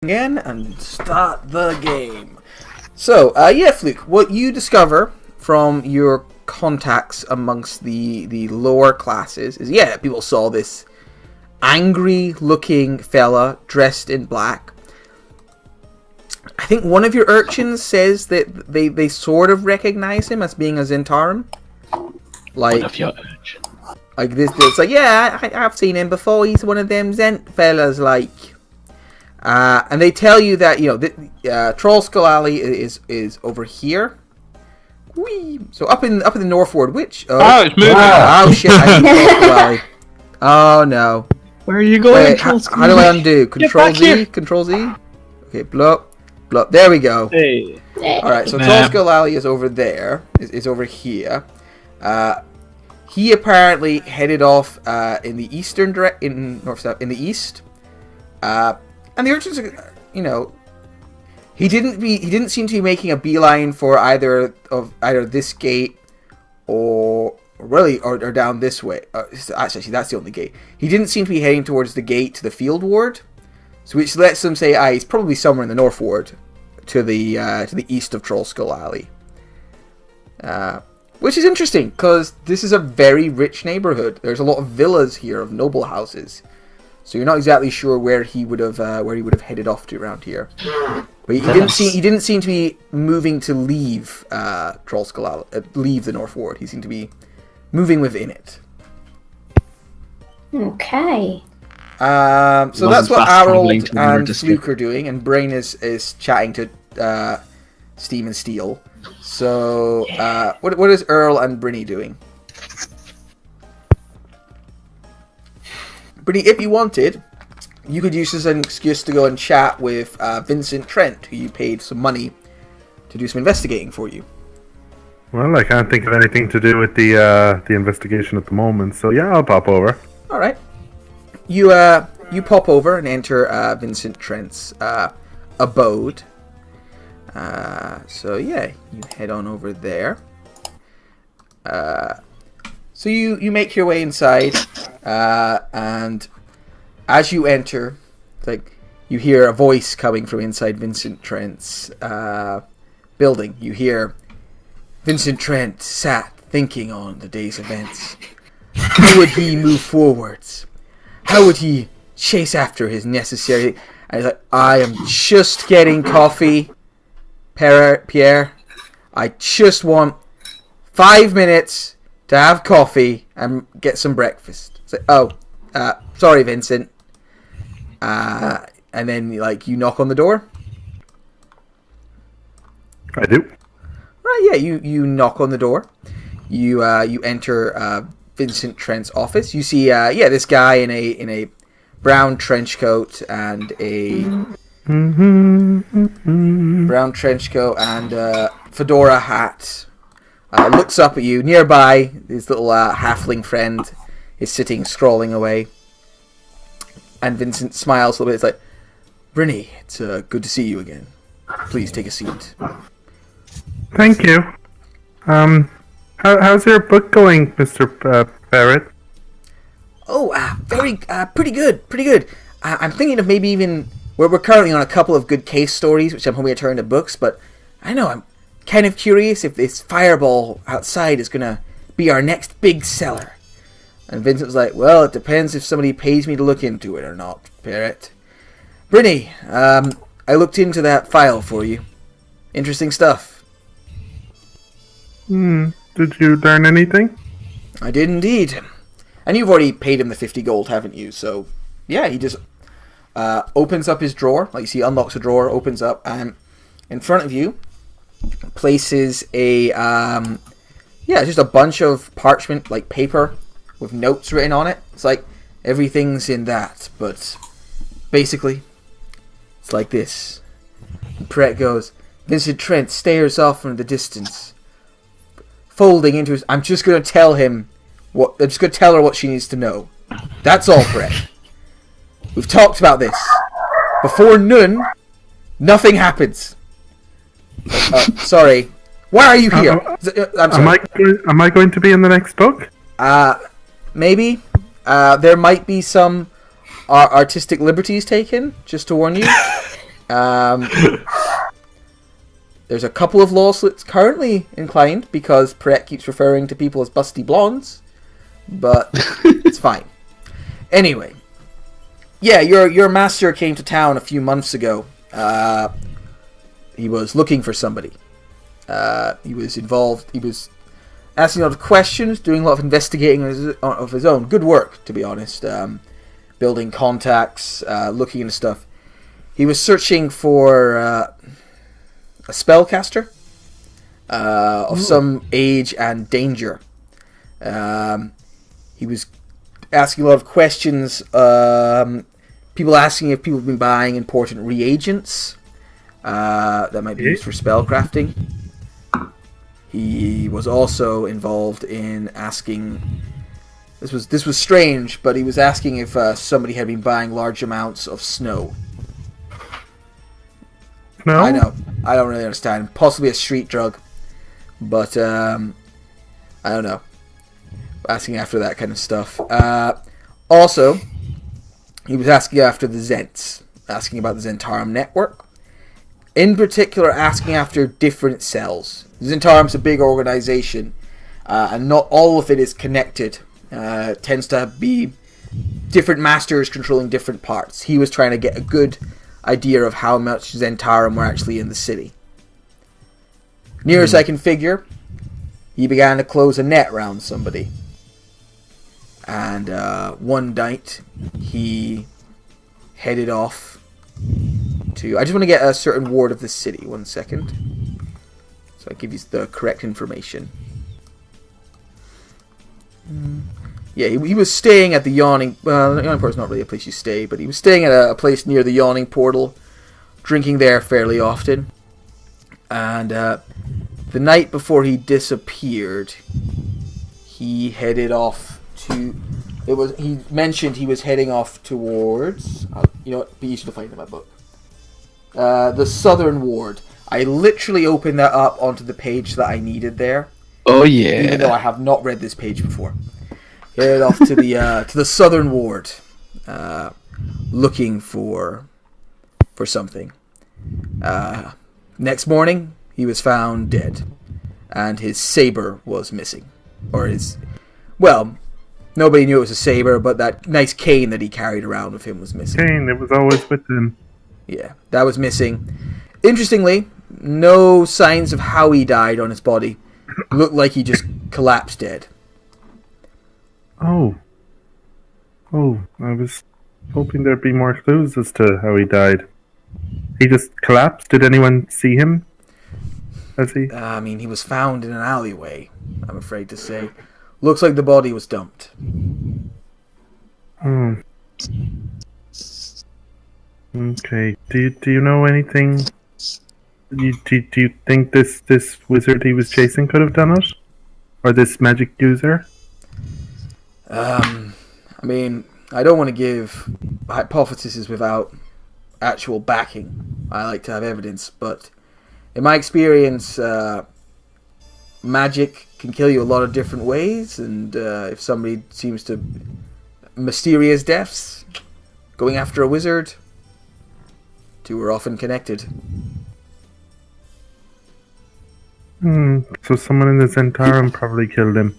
Again and start the game. So, Fluke, what you discover from your contacts amongst the lower classes is, people saw this angry-looking fella dressed in black. I think one of your urchins says that they sort of recognize him as being a Zentarum. One of your urchins? Like this, it's like, I've seen him before. He's one of them Zent fellas, like. And they tell you that, Troll Skull Alley is over here. Whee! So up in the Northward, which... it's moving! Oh shit, I need Troll Skull Alley. Oh no. Where are you going, Wait, how do I undo? Control Z? Here. Control Z? Okay, blow. There we go. Hey. Alright, so Troll Skull Alley is over there. Is over here. He apparently headed off in the eastern in the east. And the urchins, he didn't seem to be making a beeline for either this gate or down this way. Actually, that's the only gate. He didn't seem to be heading towards the gate to the field ward, so which lets them say, he's probably somewhere in the north ward, to the east of Troll Skull Alley. Which is interesting because this is a very rich neighborhood. There's a lot of villas here of noble houses. So you're not exactly sure where he would have headed off to around here, but he didn't seem to be moving to leave Troll Skull Alley, leave the North Ward. He seemed to be moving within it. Okay. So that's what Harold and Fluke are doing, and Brain is chatting to Steam and Steel. So what is Earl and Brinny doing? Brinny, if you wanted, you could use this as an excuse to go and chat with Vincent Trent, who you paid some money to do some investigating for you. Well, I can't think of anything to do with the investigation at the moment, so yeah, I'll pop over. All right. You pop over and enter Vincent Trent's abode. So you head on over there. So you make your way inside, and as you enter, you hear a voice coming from inside Vincent Trent's building. You hear Vincent Trent sat thinking on the day's events. How would he move forwards? How would he chase after his necessary... And he's like, I am just getting coffee, Pierre. I just want 5 minutes to have coffee and get some breakfast. It's like, sorry, Vincent. And then, you knock on the door. I do. Right, you knock on the door. You enter Vincent Trent's office. You see, this guy in a brown trench coat and a fedora hat. Looks up at you. Nearby, his little halfling friend is sitting, scrolling away. And Vincent smiles a little bit. It's like, Brinny, it's good to see you again. Please take a seat. Thank you. How's your book going, Mr. Barrett? Pretty good. I'm thinking of maybe even... We're currently on a couple of good case stories, which I'm hoping to turn into books, but I know I'm kind of curious if this fireball outside is going to be our next big seller. And Vincent was like, well, it depends if somebody pays me to look into it or not, Barrett. Brinny, I looked into that file for you. Interesting stuff. Did you learn anything? I did indeed. And you've already paid him the 50 gold, haven't you? So, he just opens up his drawer. Like you see, unlocks a drawer, opens up, and in front of you places just a bunch of parchment, paper, with notes written on it. It's like, everything's in that, but basically, it's like this. And Pret goes, Vincent Trent stares off from the distance, folding into his... I'm just going to tell her what she needs to know. That's all, Pret. We've talked about this. Before noon, nothing happens. Sorry. Why are you here? I'm sorry. Am I going to be in the next book? Maybe. There might be some artistic liberties taken, just to warn you. There's a couple of lawsuits currently inclined because Pret keeps referring to people as busty blondes, but it's fine. Anyway, yeah, your master came to town a few months ago. He was looking for somebody. He was involved. He was asking a lot of questions, doing a lot of investigating of his own. Good work, to be honest. Building contacts, looking into stuff. He was searching for a spellcaster of some age and danger. He was asking a lot of questions. People asking if people have been buying important reagents that might be used for spellcrafting. He was also involved in asking. This was strange, but he was asking if somebody had been buying large amounts of snow. No? I know. I don't really understand. Possibly a street drug, but I don't know. Asking after that kind of stuff. Also, he was asking after the Zents, asking about the Zentarum network. In particular, asking after different cells. Zentarum's a big organization, and not all of it is connected. It tends to be different masters controlling different parts. He was trying to get a good idea of how much Zentarum were actually in the city. Near as I can figure, he began to close a net around somebody. And one night, he headed off to... I just want to get a certain ward of the city. 1 second. So I give you the correct information. Yeah, he was staying at the Yawning... Well, the Yawning Portal's not really a place you stay, but he was staying at a place near the Yawning Portal, drinking there fairly often. And the night before he disappeared, he headed off to... He mentioned he was heading off towards... you know what? Be easy to find in my book. The Southern Ward. I literally opened that up onto the page that I needed there. Oh yeah. Even though I have not read this page before. Headed off to the Southern Ward, looking for something. Next morning, he was found dead, and his saber was missing, nobody knew it was a saber, but that nice cane that he carried around with him was missing. Cane, it was always with him. Yeah, that was missing. Interestingly, no signs of how he died on his body. Looked like he just collapsed dead. Oh, I was hoping there'd be more clues as to how he died. He just collapsed? Did anyone see him? I mean, he was found in an alleyway, I'm afraid to say. Looks like the body was dumped. Oh. Okay. Do you know anything? Do you think this wizard he was chasing could have done it? Or this magic user? I mean, I don't want to give hypotheses without actual backing. I like to have evidence, but in my experience, magic can kill you a lot of different ways, and if somebody seems to... Mysterious deaths, going after a wizard, two are often connected. So someone in the Zentarum probably killed him.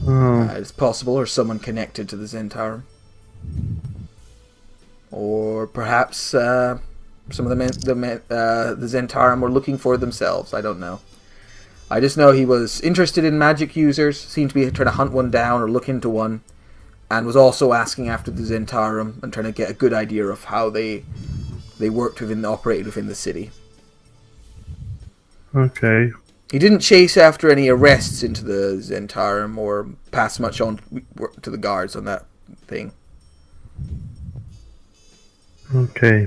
Oh. It's possible, or someone connected to the Zentarum. Or perhaps some of the Zentarum were looking for themselves. I don't know. I just know he was interested in magic users, seemed to be trying to hunt one down or look into one, and was also asking after the Zentarum and trying to get a good idea of how they worked operated within the city. Okay. He didn't chase after any arrests into the Zentarum or pass much on to the guards on that thing. Okay.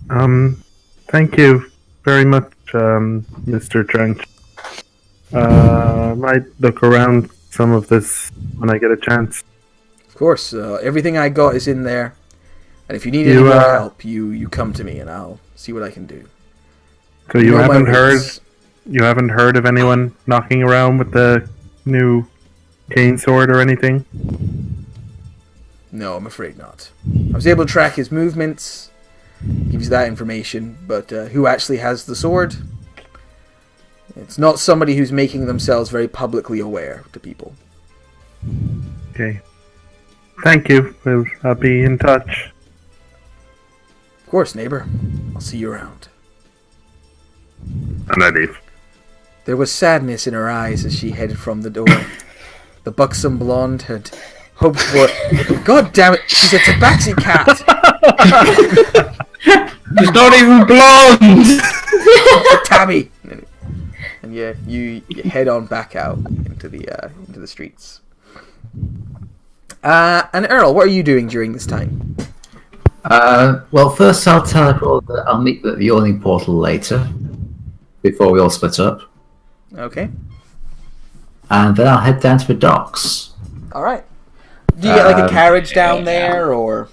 Thank you very much, Mr. Trench. I might look around some of this when I get a chance. Of course, everything I got is in there. And if you need any more help, you come to me and I'll see what I can do. So you haven't heard of anyone knocking around with the new cane sword or anything? No, I'm afraid not. I was able to track his movements. gives you that information. But who actually has the sword? It's not somebody who's making themselves very publicly aware to people. Okay. Thank you. I'll be in touch. Of course, neighbor. I'll see you around. And I leave. There was sadness in her eyes as she headed from the door. The buxom blonde had hoped for... God damn it, she's a tabaxi cat! She's not even blonde! Tabby! And yeah, you head on back out into the streets. And Earl, what are you doing during this time? Well, first I'll teleport that I'll meet at the yawning portal later, before we all split up. Okay. And then I'll head down to the docks. Alright. Do you get like a carriage down there, or...?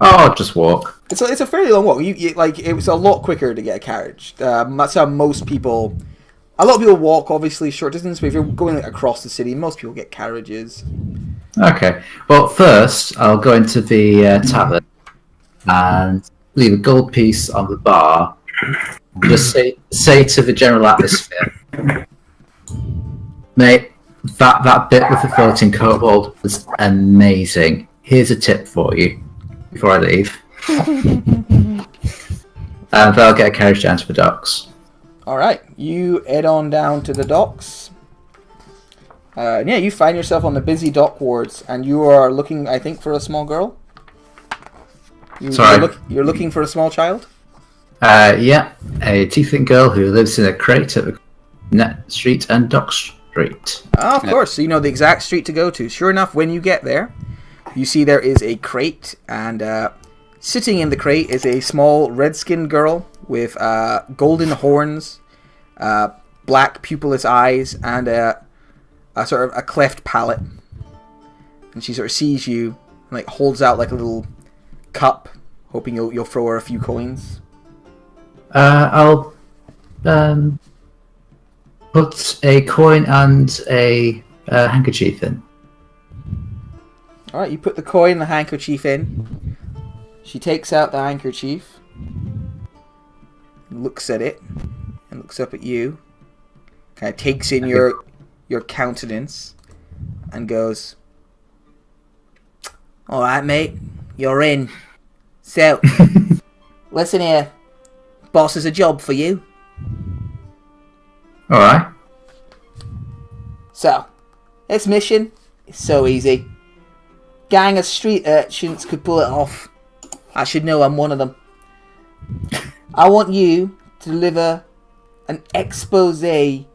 Oh, I'll just walk. It's a fairly long walk. It was a lot quicker to get a carriage. That's how most people... A lot of people walk, obviously, short distance, but if you're going across the city, most people get carriages. Okay. Well, first, I'll go into the tavern and leave a gold piece on the bar. Just say to the general atmosphere, mate, that bit with the floating kobold was amazing. Here's a tip for you before I leave. And then I'll get a carriage down to the docks. Alright, you head on down to the docks. Yeah, you find yourself on the busy dock wards, and you are looking, I think, for a small girl. Sorry. You're looking for a small child? Yeah, a tiefling girl who lives in a crate at the Net Street and Dock Street. Oh, of course, so you know the exact street to go to. Sure enough, when you get there, you see there is a crate, and sitting in the crate is a small red-skinned girl with golden horns, black pupilless eyes, and a sort of a cleft palate. And she sort of sees you and like holds out like a little cup, hoping you'll throw her a few coins. I'll put a coin and a handkerchief in. Alright, you put the coin and the handkerchief in. She takes out the handkerchief, looks at it, and looks up at you. Kind of takes in your countenance, and goes, "Alright, mate, you're in. So, listen here. Boss has a job for you. Alright. So, this mission is so easy. Gang of street urchins could pull it off. I should know I'm one of them. I want you to deliver an expose to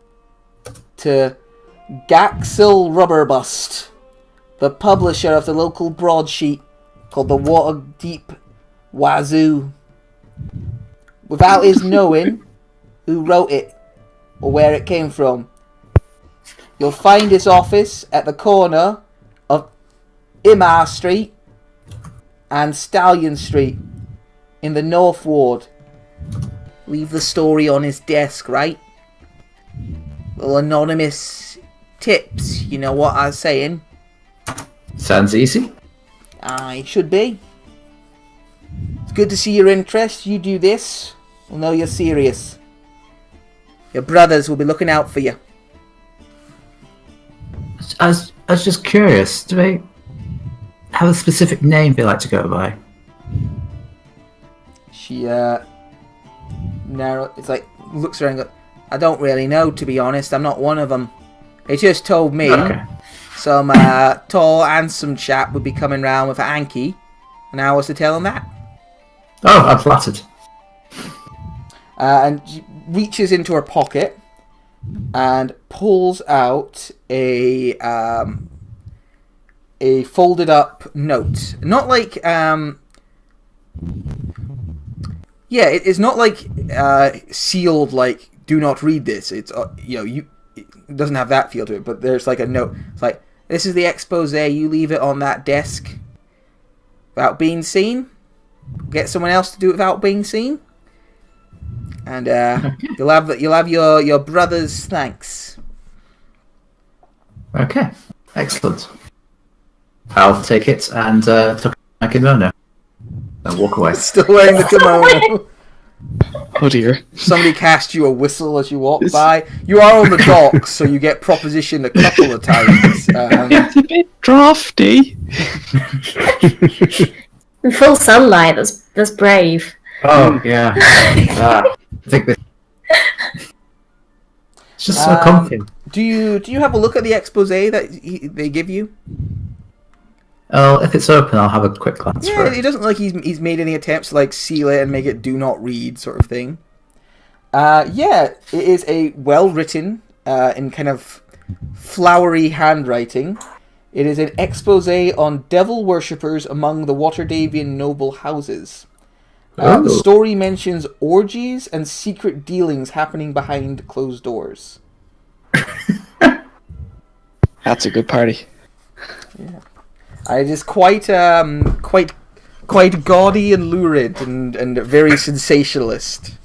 Gaxel Rubberbust, the publisher of the local broadsheet called the Waterdeep Wazoo. Without his knowing who wrote it or where it came from. You'll find his office at the corner of Imar Street and Stallion Street in the North Ward. Leave the story on his desk, right? Little anonymous tips, you know what I'm saying? Sounds easy. Aye, should be. It's good to see your interest. You do this, we'll know you're serious. Your brothers will be looking out for you. I was just curious, do they have a specific name they like to go by? She, it's like, looks around and goes, I don't really know, to be honest. I'm not one of them. They just told me some tall, handsome chap would be coming round with a hanky, and I was to tell him that. Oh, I'm flattered. And she reaches into her pocket and pulls out a folded up note. Not like it's not like sealed like do not read this. It's it doesn't have that feel to it, but there's like a note. It's like, this is the expose, you leave it on that desk without being seen. Get someone else to do it without being seen. And you'll have your brother's thanks. Okay, excellent. I'll take it and tuck it in my kimono. And walk away. Still wearing the kimono. Oh dear. Somebody cast you a whistle as you walk by. You are on the docks, so you get propositioned a couple of times. It's a bit drafty. In full sunlight, that's brave. Oh, yeah. I think this... It's just so comfy. Do you have a look at the expose that they give you? Oh, if it's open, I'll have a quick glance for Yeah, it. it doesn't look like he's made any attempts to like seal it and make it do not read sort of thing. Yeah, it is a well written in kind of flowery handwriting. It is an expose on devil worshippers among the Waterdeepian noble houses. The story mentions orgies and secret dealings happening behind closed doors. That's a good party. Yeah. It is quite gaudy and lurid and very sensationalist.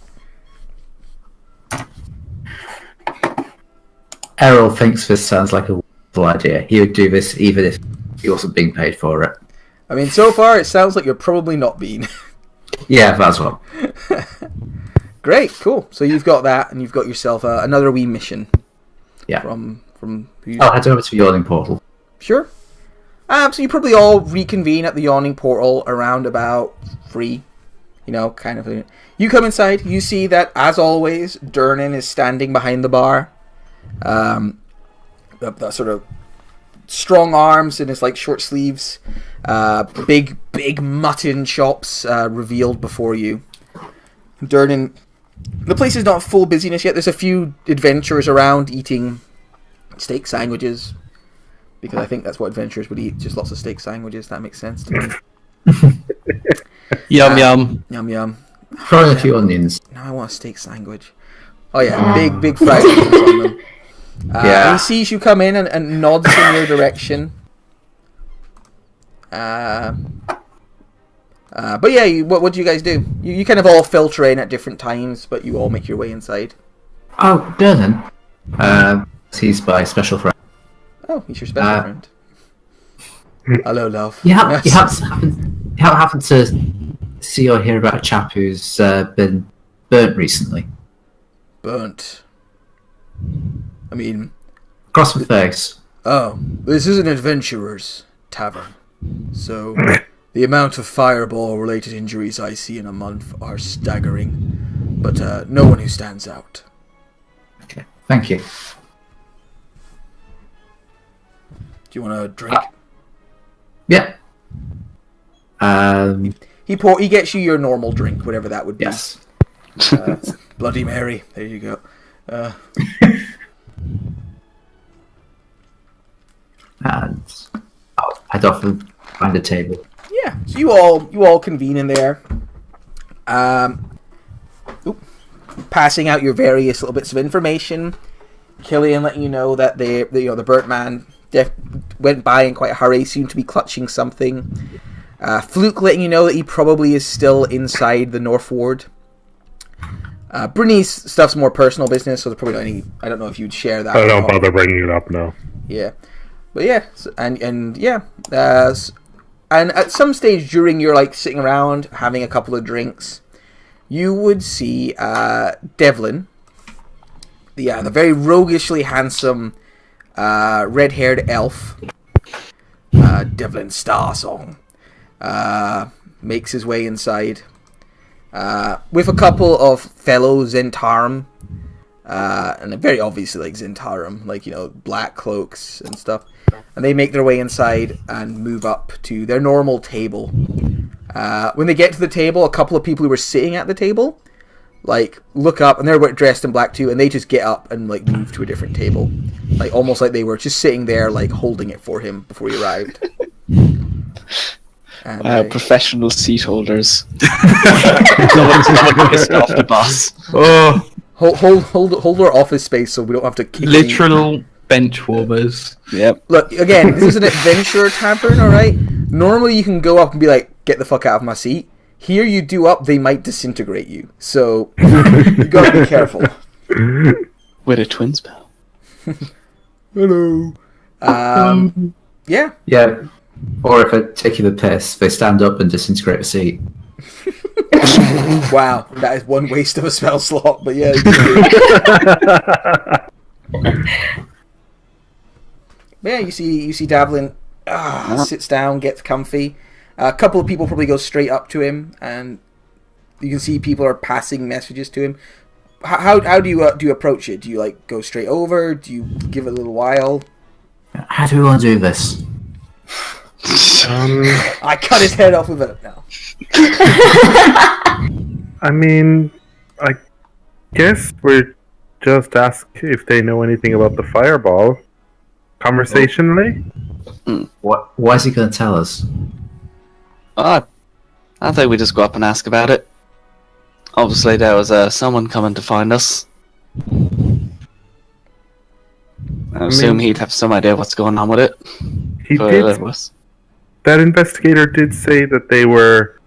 Errol thinks this sounds like a wonderful idea. He would do this even if he wasn't being paid for it. I mean, so far it sounds like you're probably not being. Yeah, that's what. Great, cool. So you've got that, and you've got yourself another wee mission. Yeah. From who? I'll head over to the Yawning Portal. Sure. So you probably all reconvene at the Yawning Portal around about 3. Kind of. You come inside. You see that, as always, Durnan is standing behind the bar. The sort of strong arms in his like short sleeves. Big mutton chops revealed before you. Durnan. The place is not full busyness yet. There's a few adventurers around eating steak sandwiches. Because I think that's what adventurers would eat. Just lots of steak sandwiches. That makes sense to me. Yum yum. Yum yum. Throw a few onions. Now I want a steak sandwich. Oh yeah, big fried onions on them. Yeah. He sees you come in and nods in your direction. But yeah, what do you guys do? You kind of all filter in at different times, but you all make your way inside. Oh, Durnan. He's my special friend. Oh, he's your special friend. Hello, love. You haven't happened to see or hear about a chap who's been burnt recently? Burnt. I mean... Across the face. Oh, this is an adventurer's tavern. So, the amount of fireball-related injuries I see in a month are staggering. But no one who stands out. Okay, thank you. Do you want a drink? Yeah. He gets you your normal drink, whatever that would be. Yes. Bloody Mary. There you go. And I'll head off and find a table. Yeah. So you all convene in there. Passing out your various little bits of information. Killian letting you know that the burnt man went by in quite a hurry, seemed to be clutching something. Fluke letting you know that he probably is still inside the North Ward. Bruni's stuff's more personal business, so there's probably not any... I don't know if you'd share that. I don't bother bringing it up now. Yeah. But yeah, and at some stage during your like sitting around having a couple of drinks, you would see Devlin, the very roguishly handsome red-haired elf, Devlin Starsong, makes his way inside with a couple of fellow Zentarum, and very obviously like Zentarum, like black cloaks and stuff. And they make their way inside and move up to their normal table. When they get to the table, a couple of people who were sitting at the table, like, look up, and they're dressed in black too, and they just get up and, like, move to a different table. Like, almost like they were just sitting there, like, holding it for him before he arrived. And, professional seat holders. No one's pissed off the boss. Oh, hold our office space so we don't have to kick literal bench warmers. Yep. Look, again, this is an adventure tavern, alright? Normally you can go up and be like, get the fuck out of my seat. Here you do up, they might disintegrate you. So, you gotta be careful. With a twin spell. Hello. Yeah. Yeah. Or if I take you the piss, they stand up and disintegrate a seat. Wow, that is one waste of a spell slot. But yeah. Yeah, you see Davlin sits down, gets comfy. A couple of people probably go straight up to him, and you can see people are passing messages to him. How do you approach it? Do you like go straight over? Do you give it a little while? How do we want to do this? I cut his head off with it now. I mean, I guess we're just ask if they know anything about the fireball. Conversationally? Why is he going to tell us? I think we just go up and ask about it. Obviously, there was someone coming to find us. I assume he'd have some idea what's going on with it. He did. That investigator did say that they were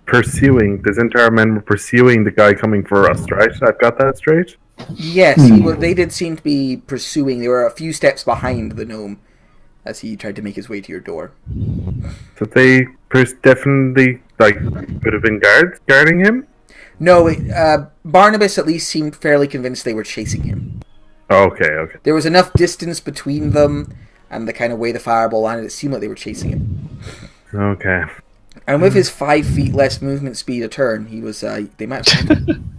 pursuing, the Zentara men were pursuing the guy coming for us, right? I've got that straight? Yes, they did seem to be pursuing. They were a few steps behind the gnome as he tried to make his way to your door. So they definitely could have been guarding him? No, Barnabas at least seemed fairly convinced they were chasing him. Okay. There was enough distance between them and the kind of way the fireball landed, it seemed like they were chasing him. Okay. And with his 5 feet less movement speed a turn, he was, they might have found him.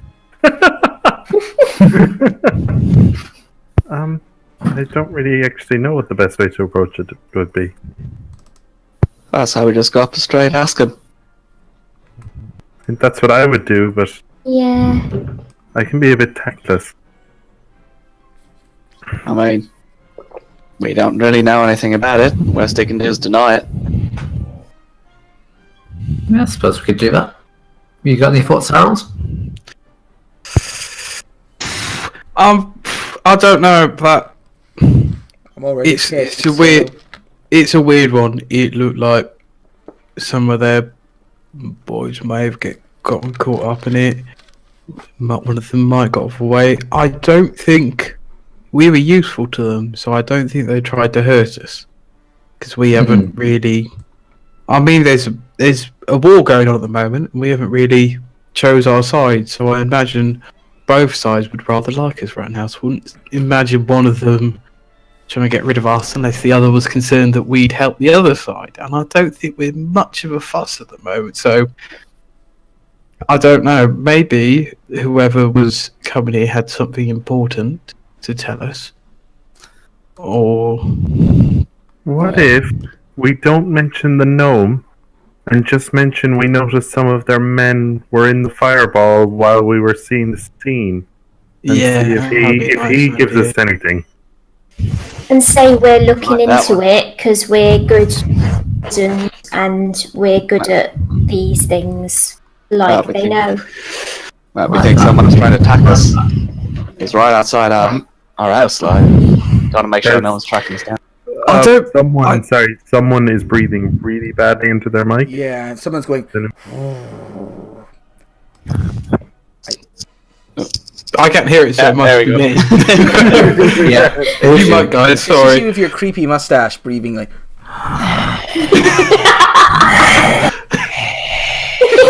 I don't really actually know what the best way to approach it would be. That's how we just go up and straight ask him. I think that's what I would do, but Yeah. I can be a bit tactless. I mean, we don't really know anything about it. Worst they can do is deny it. Yeah, I suppose we could do that. You got any thoughts, Harold? I don't know, but I'm already it's a weird one. It looked like some of their boys may have gotten caught up in it. One of them might got away. I don't think we were useful to them, so I don't think they tried to hurt us because we haven't really. I mean, there's a war going on at the moment, and we haven't really chose our side. So I imagine both sides would rather like us right now. So I wouldn't imagine one of them trying to get rid of us unless the other was concerned that we'd help the other side. And I don't think we're much of a fuss at the moment. So I don't know. Maybe whoever was coming here had something important to tell us. Or what if we don't mention the gnome and just mention we noticed some of their men were in the fireball while we were seeing the scene? And see if he gives us anything. And say we're looking into it because we're good citizens and we're good at these things. Like they know. Well, we think someone's trying to attack us. He's right outside our house, gotta make sure no one's tracking us down. Someone is breathing really badly into their mic. Yeah, and someone's going. I can't hear it so much. There we go. Yeah, you might, guys. Sorry. It's you with your creepy mustache, breathing like.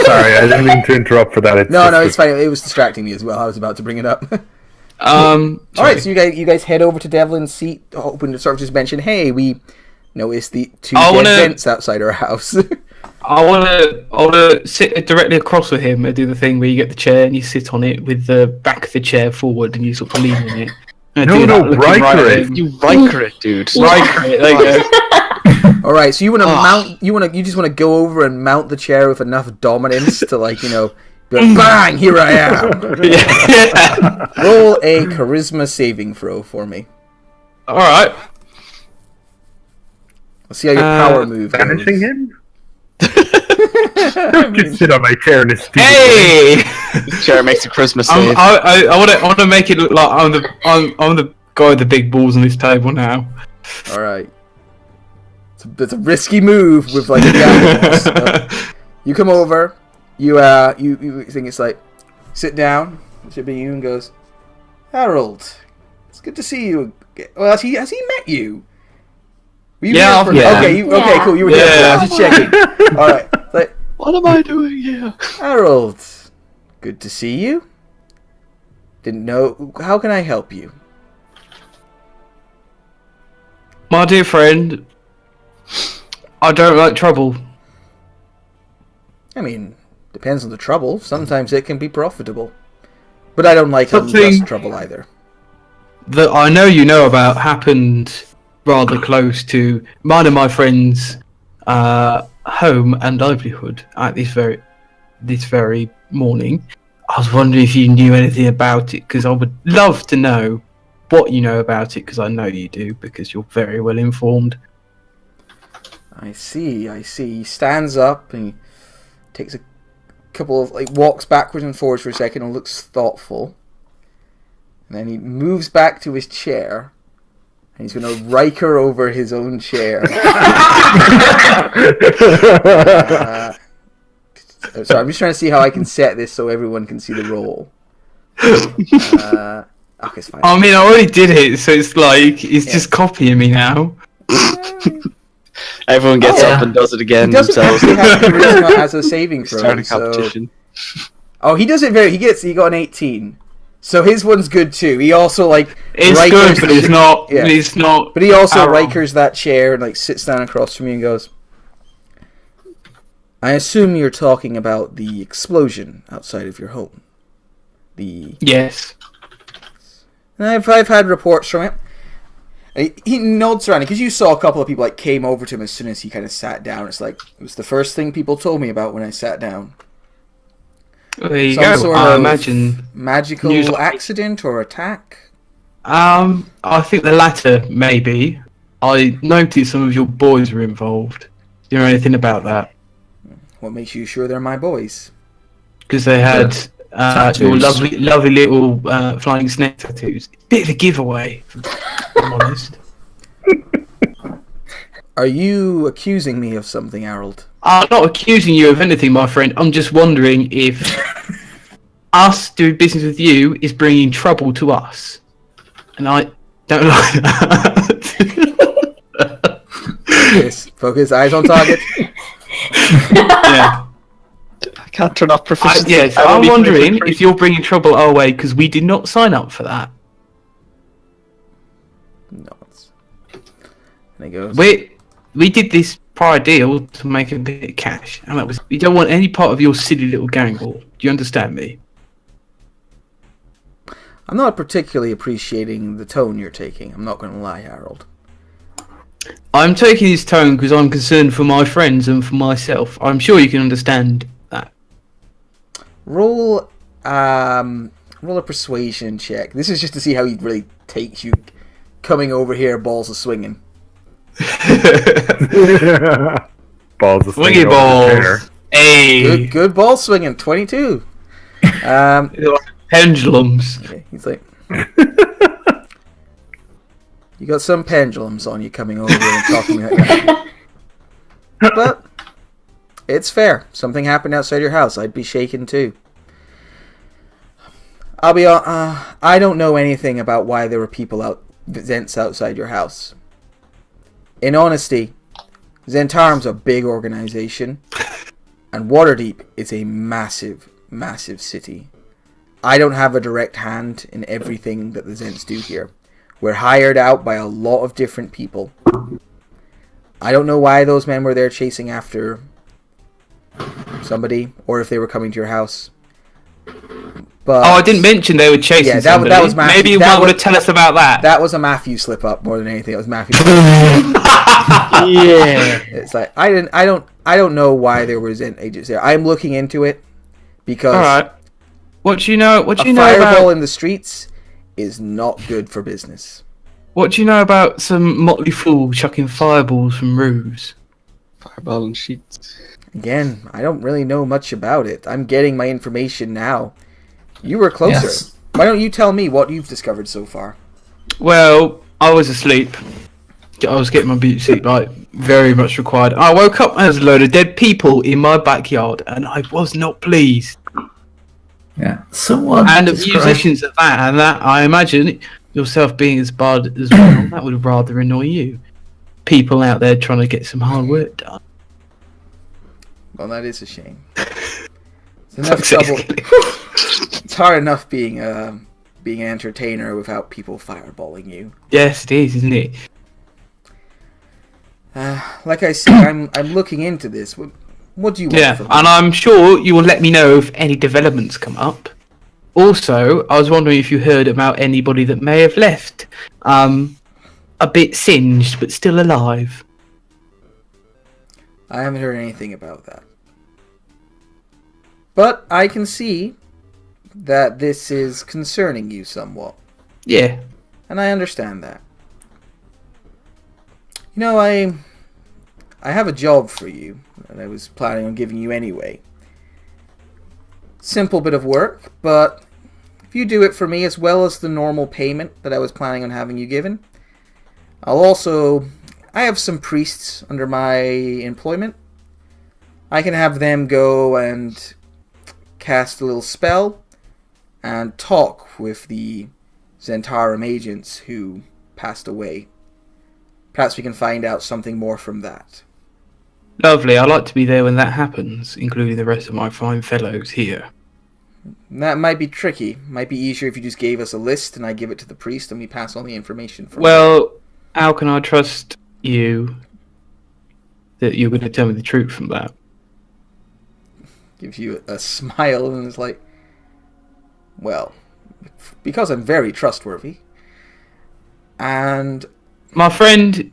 Sorry, I didn't mean to interrupt for that. No, it's fine. It was distracting me as well. I was about to bring it up. All right, so you guys head over to Devlin's seat, hoping to sort of just mention, hey, we noticed the two dead vents outside our house. I want to sit directly across with him and do the thing where you get the chair and you sit on it with the back of the chair forward and you sort of lean in it. Riker it. You Riker it, dude. Riker it. There you go. All right, so you want to mount? You just want to go over and mount the chair with enough dominance to be like, bang! Here I am. Roll a charisma saving throw for me. All right. Let's see how your power move goes. Banishing him? Don't just sit on my chair and it's Hey! The chair makes a Christmas save. I want to make it look like I'm the guy with the big balls on this table now. All right. It's a risky move with the animals. You come over. You think it's like, sit down. It should be you, and goes, Harold, it's good to see you. Well, has he met you? Were you Yeah. Okay, cool. You were there. I was just checking. All right. What am I doing here? Harold, good to see you. Didn't know. How can I help you? My dear friend, I don't like trouble. I mean, depends on the trouble. Sometimes it can be profitable. But I don't like Something unjust trouble either. that I know you know about happened rather close to mine and my friend's home and livelihood at this very morning. I was wondering if you knew anything about it, because I would love to know what you know about it, because I know you do, because you're very well informed. I see. He stands up and he takes a couple of walks backwards and forwards for a second and looks thoughtful. And then he moves back to his chair and he's going to Riker over his own chair. Sorry, I'm just trying to see how I can set this so everyone can see the roll. Okay, it's fine. I mean, I already did it, so it's like he's just copying me now. Everyone gets up and does it again He doesn't themselves. actually have charisma as a saving throw. Start a So... competition. Oh, he does it he got an 18. So his one's good too. He also It's Rikers good, but the it's cha- not. Yeah. It's not. But he also Harold. Rikers that chair and sits down across from you and goes, I assume you're talking about the explosion outside of your home. Yes. And I've had reports from it. He nods around because you saw a couple of people came over to him as soon as he kind of sat down. It's it was the first thing people told me about when I sat down. Well, there you Some go. sort I of imagine. magical news- accident or attack. I think the latter, maybe. I noticed some of your boys were involved. Do you know anything about that? What makes you sure they're my boys? Because they had your Tattoos. lovely little flying snake tattoos. Bit of a giveaway, if I'm honest. Are you accusing me of something, Harold? I'm not accusing you of anything, my friend. I'm just wondering if us doing business with you is bringing trouble to us. And I don't like that. Focus, eyes on target. Yeah. I can't turn off proficiency. Yes, I don't I'm even wondering make it if you're bringing trouble our way because we did not sign up for that. No. And he goes, We did this prior deal to make a bit of cash, and that was we don't want any part of your silly little gang war. Do you understand me? I'm not particularly appreciating the tone you're taking. I'm not going to lie, Harold. I'm taking this tone because I'm concerned for my friends and for myself. I'm sure you can understand that. Roll a persuasion check. This is just to see how he really takes you coming over here, balls a swinging. Balls of Swingy balls. Hey. Good ball swinging. 22. Pendulums. Okay, he's like, you got some pendulums on you coming over here and talking like that. But it's fair. Something happened outside your house. I'd be shaken too. I'll be I don't know anything about why there were people Zents outside your house. In honesty, Zentarm's a big organization, and Waterdeep is a massive, massive city. I don't have a direct hand in everything that the Zents do here. We're hired out by a lot of different people. I don't know why those men were there chasing after somebody, or if they were coming to your house. But Oh, I didn't mention they were chasing Yeah, somebody. that was Matthew. Maybe you That might want to was- tell us about that. that was a Matthew slip up more than anything. It was Matthew. Yeah. It's I don't know why there was Zent agents there. I'm looking into it because All right. What do you know? What do a you know fireball about? in the streets is not good for business. What do you know about some motley fool chucking fireballs from roofs? Fireball and sheets. Again, I don't really know much about it. I'm getting my information now. You were closer. Yes. Why don't you tell me what you've discovered so far? Well, I was asleep. I was getting my beauty sleep, like, very much required. I woke up and there was a load of dead people in my backyard, and I was not pleased. Yeah. Someone And the described- musicians at that, and that, I imagine, yourself being as bad as well, that would rather annoy you. People out there trying to get some hard work done. Well, that is a shame. It's enough trouble. It's hard enough being an entertainer without people fireballing you. Yes, it is, isn't it? Like I said, I'm looking into this. What do you want from me? And I'm sure you will let me know if any developments come up. Also, I was wondering if you heard about anybody that may have left. A bit singed, but still alive. I haven't heard anything about that. But I can see that this is concerning you somewhat. Yeah. And I understand that. You know, I have a job for you that I was planning on giving you anyway. Simple bit of work, but if you do it for me as well as the normal payment that I was planning on having you given, I have some priests under my employment. I can have them go and cast a little spell and talk with the Zentarum agents who passed away. Perhaps we can find out something more from that. Lovely. I'd like to be there when that happens, including the rest of my fine fellows here. That might be tricky. Might be easier if you just gave us a list and I give it to the priest and we pass on the information from Well, how can I trust you that you're going to tell me the truth from that? Gives you a smile and is like, well, because I'm very trustworthy. And my friend,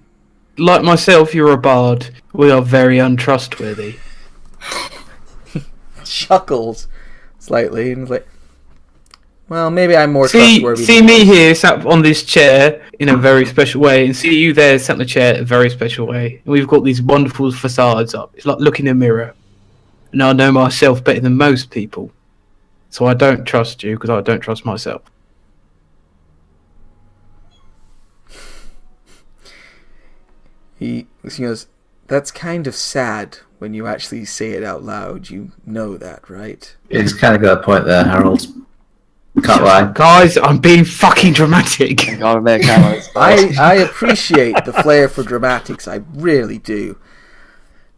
like myself, you're a bard. We are very untrustworthy. chuckles slightly and is like, well, maybe I'm more trustworthy. See me here sat on this chair in a very special way, and see you there sat on the chair in a very special way. And we've got these wonderful facades up. It's like looking in a mirror. And I know myself better than most people. So I don't trust you because I don't trust myself. He goes, that's kind of sad when you actually say it out loud. You know that, right? It's kind of got a point there, Harold. Can't lie. Guys, I'm being fucking dramatic. I appreciate the flair for dramatics. I really do.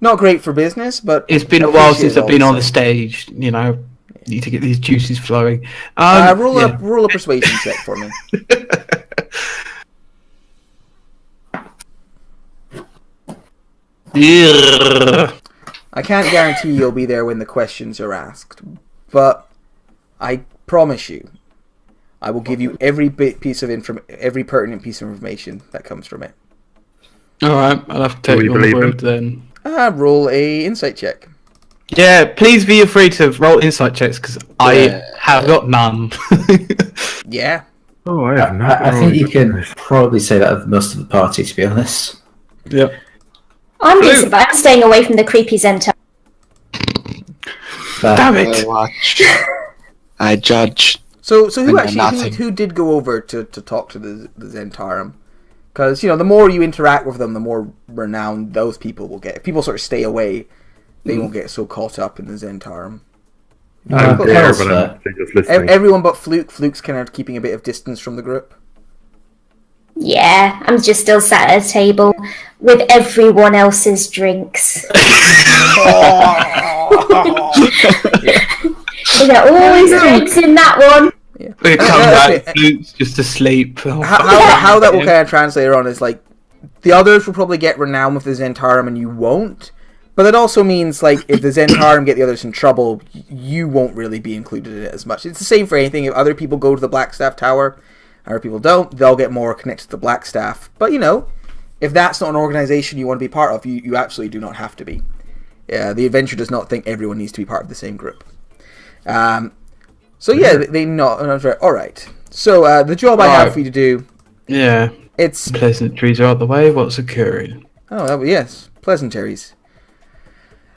Not great for business, but it's been a while since I've been on the stage. You know, need to get these juices flowing. Roll a persuasion check for me. I can't guarantee you'll be there when the questions are asked, but I promise you, I will give you every pertinent piece of information that comes from it. All right, I'll have to take you on the word then. Roll a insight check. Yeah, please be free to roll insight checks because I have got none. Yeah. Oh, I have not. I think you can probably say that of most of the party, to be honest. Yep. I'm decent, but I'm staying away from the creepy Zenta. Damn it! I judge. So who did go over to talk to the Zentarum? Because, you know, the more you interact with them, the more renowned those people will get. If people sort of stay away, they won't get so caught up in the Zentarum. Everyone but Fluke. Fluke's kind of keeping a bit of distance from the group. Yeah, I'm just still sat at a table with everyone else's drinks. We got all these drinks in that one. Yeah. We come back, Fluke's just asleep. How that will kind of translate on is like the others will probably get renowned with the Zentarum and you won't. But that also means like if the Zentarum get the others in trouble, you won't really be included in it as much. It's the same for anything. If other people go to the Blackstaff Tower, other people don't, they'll get more connected to the Blackstaff. But you know, if that's not an organization you want to be part of, you absolutely do not have to be. The adventure does not think everyone needs to be part of the same group. So yeah, they not. All right. So the job I have for you to do. Yeah. It's pleasantries are out the way. What's occurring? Oh yes, pleasantries.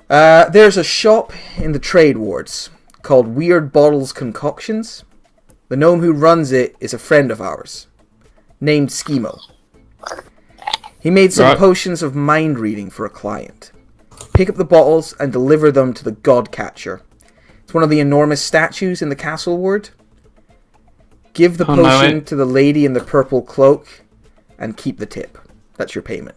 There's a shop in the trade wards called Weird Bottles Concoctions. The gnome who runs it is a friend of ours, named Schemo. He made some potions of mind reading for a client. Pick up the bottles and deliver them to the God Catcher. It's one of the enormous statues in the castle ward. Give the potion to the lady in the purple cloak and keep the tip. That's your payment.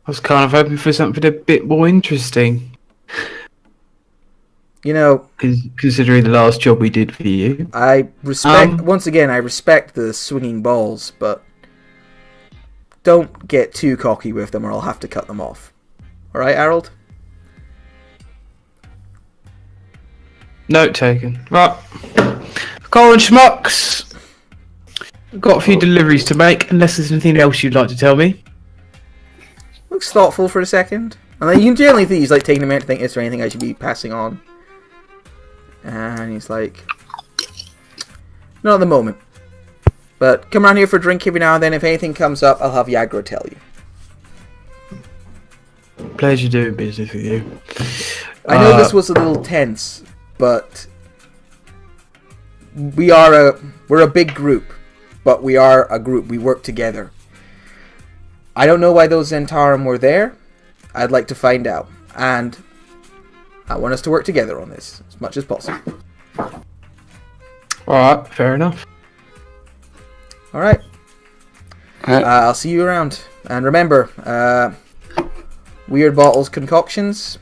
was kind of hoping for something a bit more interesting. You know, Considering the last job we did for you. I respect, once again, I respect the swinging balls, but don't get too cocky with them or I'll have to cut them off. Alright, Harold? Note taken. Right. Cole and Schmucks. Got a few deliveries to make, unless there's anything else you'd like to tell me. Looks thoughtful for a second. And then you can generally think he's like taking a minute to think, is there anything I should be passing on? And he's like, not at the moment. But come around here for a drink every now and then. If anything comes up, I'll have Yagra tell you. Pleasure doing business with you. I know this was a little tense, but we're a big group, but we are a group. We work together. I don't know why those Zentarum were there. I'd like to find out, and I want us to work together on this as much as possible. Alright, fair enough. Alright. I'll see you around. And remember, weird bottles concoctions,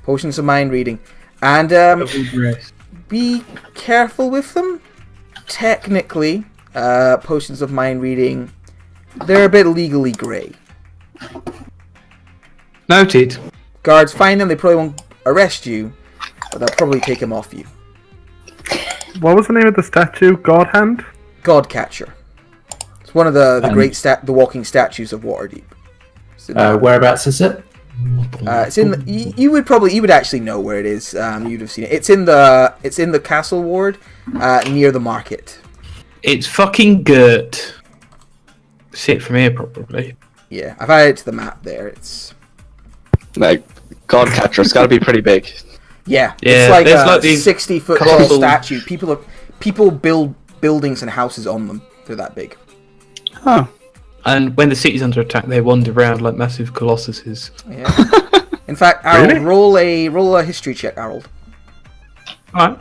potions of mind reading, and be careful with them. Technically, potions of mind reading, they're a bit legally grey. Noted. Guards find them, they probably won't arrest you, but they'll probably take them off you. What was the name of the statue? Godhand? Godcatcher. It's one of the the walking statues of Waterdeep. Whereabouts is it? It's in the, you would actually know where it is. You'd have seen it. It's in the castle ward, near the market. It's fucking Gert. See it from here, probably. Yeah, I've added it to the map there. It's Like, Godcatcher, it's got to be pretty big. yeah, Yeah, it's there's like like a these 60-foot tall colossal- statue. People build buildings and houses on them. They're that big. Huh. And when the city's under attack, they wander around like massive colossuses. Yeah. In fact, Harold, Really? roll a history check, Harold. Alright.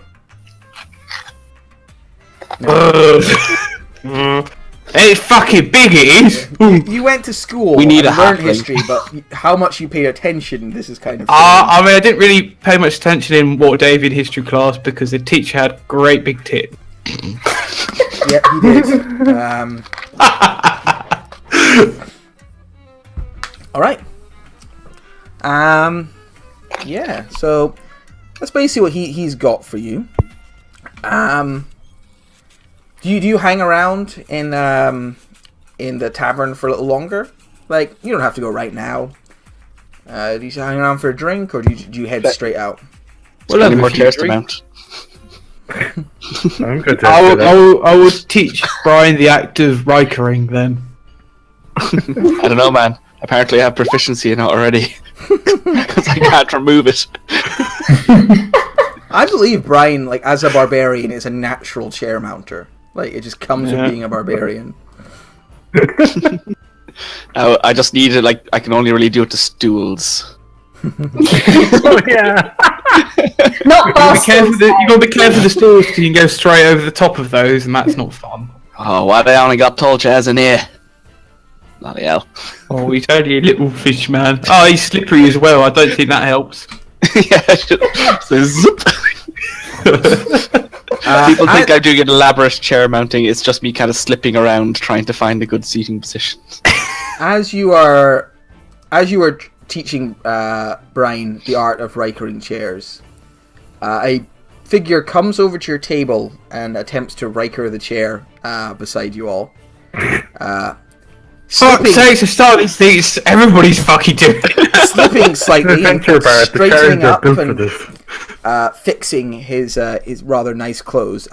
Hey, fucking big it is! You went to school We need and a learned halfling. history, but how much you paid attention, this is kind of... I mean, I didn't really pay much attention in Waterdeep history class because the teacher had great big tit. Yeah, he did. Alright. Yeah, so that's basically what he's got for you. Do you hang around in the tavern for a little longer? Like, you don't have to go right now. Do you hang around for a drink, or do you head straight out? Well, any more chairs to mount? I'm good. I would teach Brian the act of Rikering then. I don't know, man. Apparently I have proficiency in it already. Because I can't remove it. I believe Brian, like, as a barbarian, is a natural chair mounter. Like, it just comes with being a barbarian. I just need it, like, I can only really do it to stools. Oh, yeah. Not Boston. You gotta be careful of the stools because you can go straight over the top of those, and that's not fun. Oh, why they only got tall chairs in here? Bloody hell. Oh, he's only a little fish man. Oh, he's slippery as well. I don't think that helps. Yeah, so zip. People think I'm doing an elaborate chair mounting. It's just me kind of slipping around trying to find a good seating position. As you are teaching Brian the art of Rikering chairs, a figure comes over to your table and attempts to Riker the chair beside you all. Fuck's sake, to start these things, everybody's fucking doing it. Slipping slightly and Adventure Barrett, the straightening chairs are up built for and this. fixing his rather nice clothes.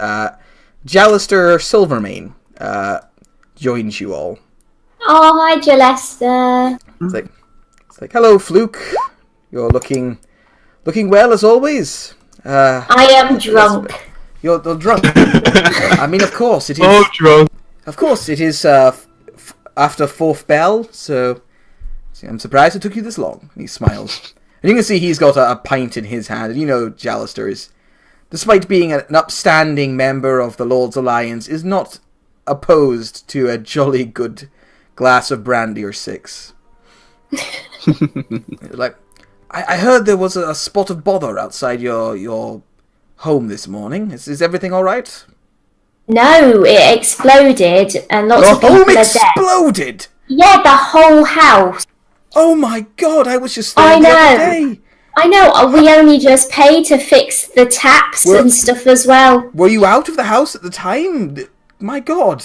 Jalister Silvermane joins you all. Oh, hi, Jalester. It's like, hello, Fluke. You're looking well as always. I am drunk. You're drunk. I mean, of course it is. Oh, drunk. Of course it is. After fourth bell, so I'm surprised it took you this long. And he smiles, and you can see he's got a pint in his hand. And you know, Jalister is, despite being an upstanding member of the Lord's Alliance, is not opposed to a jolly good glass of brandy or six. Like, I heard there was a spot of bother outside your home this morning. Is everything all right? No, it exploded, and lots of Your people home are dead. exploded! Yeah, the whole house. Oh my god, I was just there I the other know. day. I know. We only just pay to fix the taps and stuff as well. Were you out of the house at the time? My god.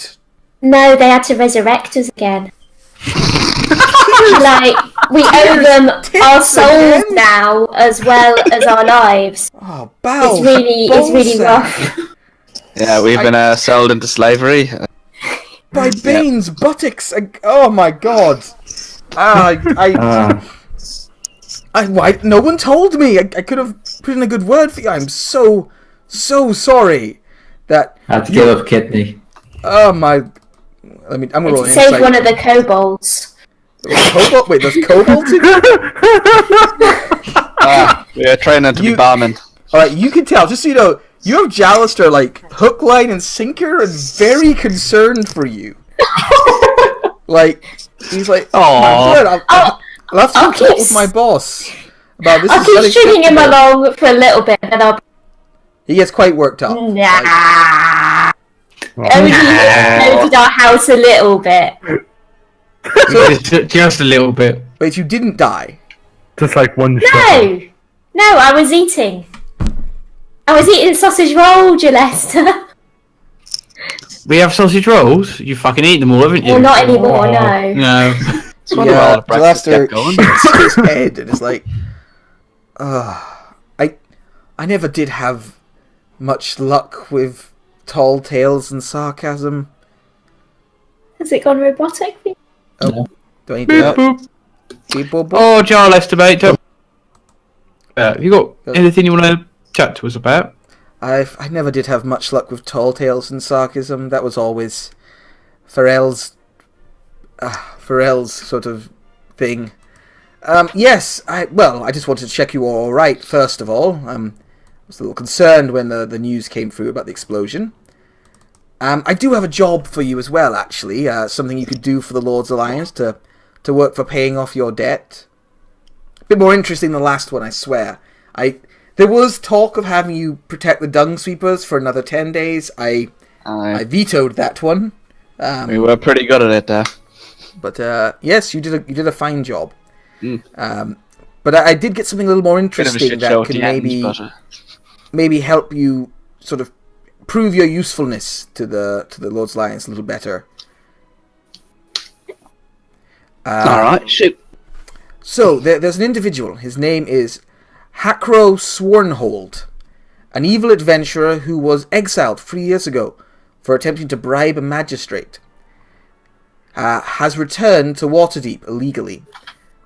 No, they had to resurrect us again. Like, we owe them our souls again? now as well as our lives. Oh, bow. It's really rough. Yeah, we've been sold into slavery. By Bane's buttocks. Oh my god. No one told me. I could have put in a good word for you. I'm so sorry. That I had to give up a kidney. Oh my. I'm gonna roll To an save insight. one of the kobolds. Cobalt? Wait, there's kobolds in here? We're training to be barmen. Alright, you can tell, just so you know, you have Jalister like hook, line, and sinker and very concerned for you. Like, he's like, Aww. good, I'll have to I'll talk keep with my boss about this. I'll keep stringing him along for a little bit, and I'll... He gets quite worked up. Nah. Only exploded our house a little bit. Just a little bit. Wait, you didn't die? Just like one shot. No, I was eating. I was eating sausage roll, Gillester. We have sausage rolls? You fucking eat them all, haven't you? Well, not anymore, no. No. It's one of all the breakfast Jalister get going. shakes his head and is like, I never did have much luck with tall tales and sarcasm. Has it gone robotic? Oh, do I need to do that? Boop. Beep, boop, boop. Oh, Jarlester, mate. Have you got anything you want to chat to us about? I never did have much luck with tall tales and sarcasm. That was always Pharrell's sort of thing. Yes, I just wanted to check you were all right, first of all. I was a little concerned when the news came through about the explosion. I do have a job for you as well, actually. Something you could do for the Lord's Alliance to work for paying off your debt. A bit more interesting than the last one, I swear. There was talk of having you protect the dung sweepers for another 10 days. I vetoed that one. We were pretty good at it there. But yes, you did a fine job. But I did get something a little more interesting that could maybe help you sort of prove your usefulness to the Lord's Alliance a little better. Alright, shoot. So, there's an individual. His name is Hakro Swornhold, an evil adventurer who was exiled 3 years ago for attempting to bribe a magistrate. Has returned to Waterdeep illegally.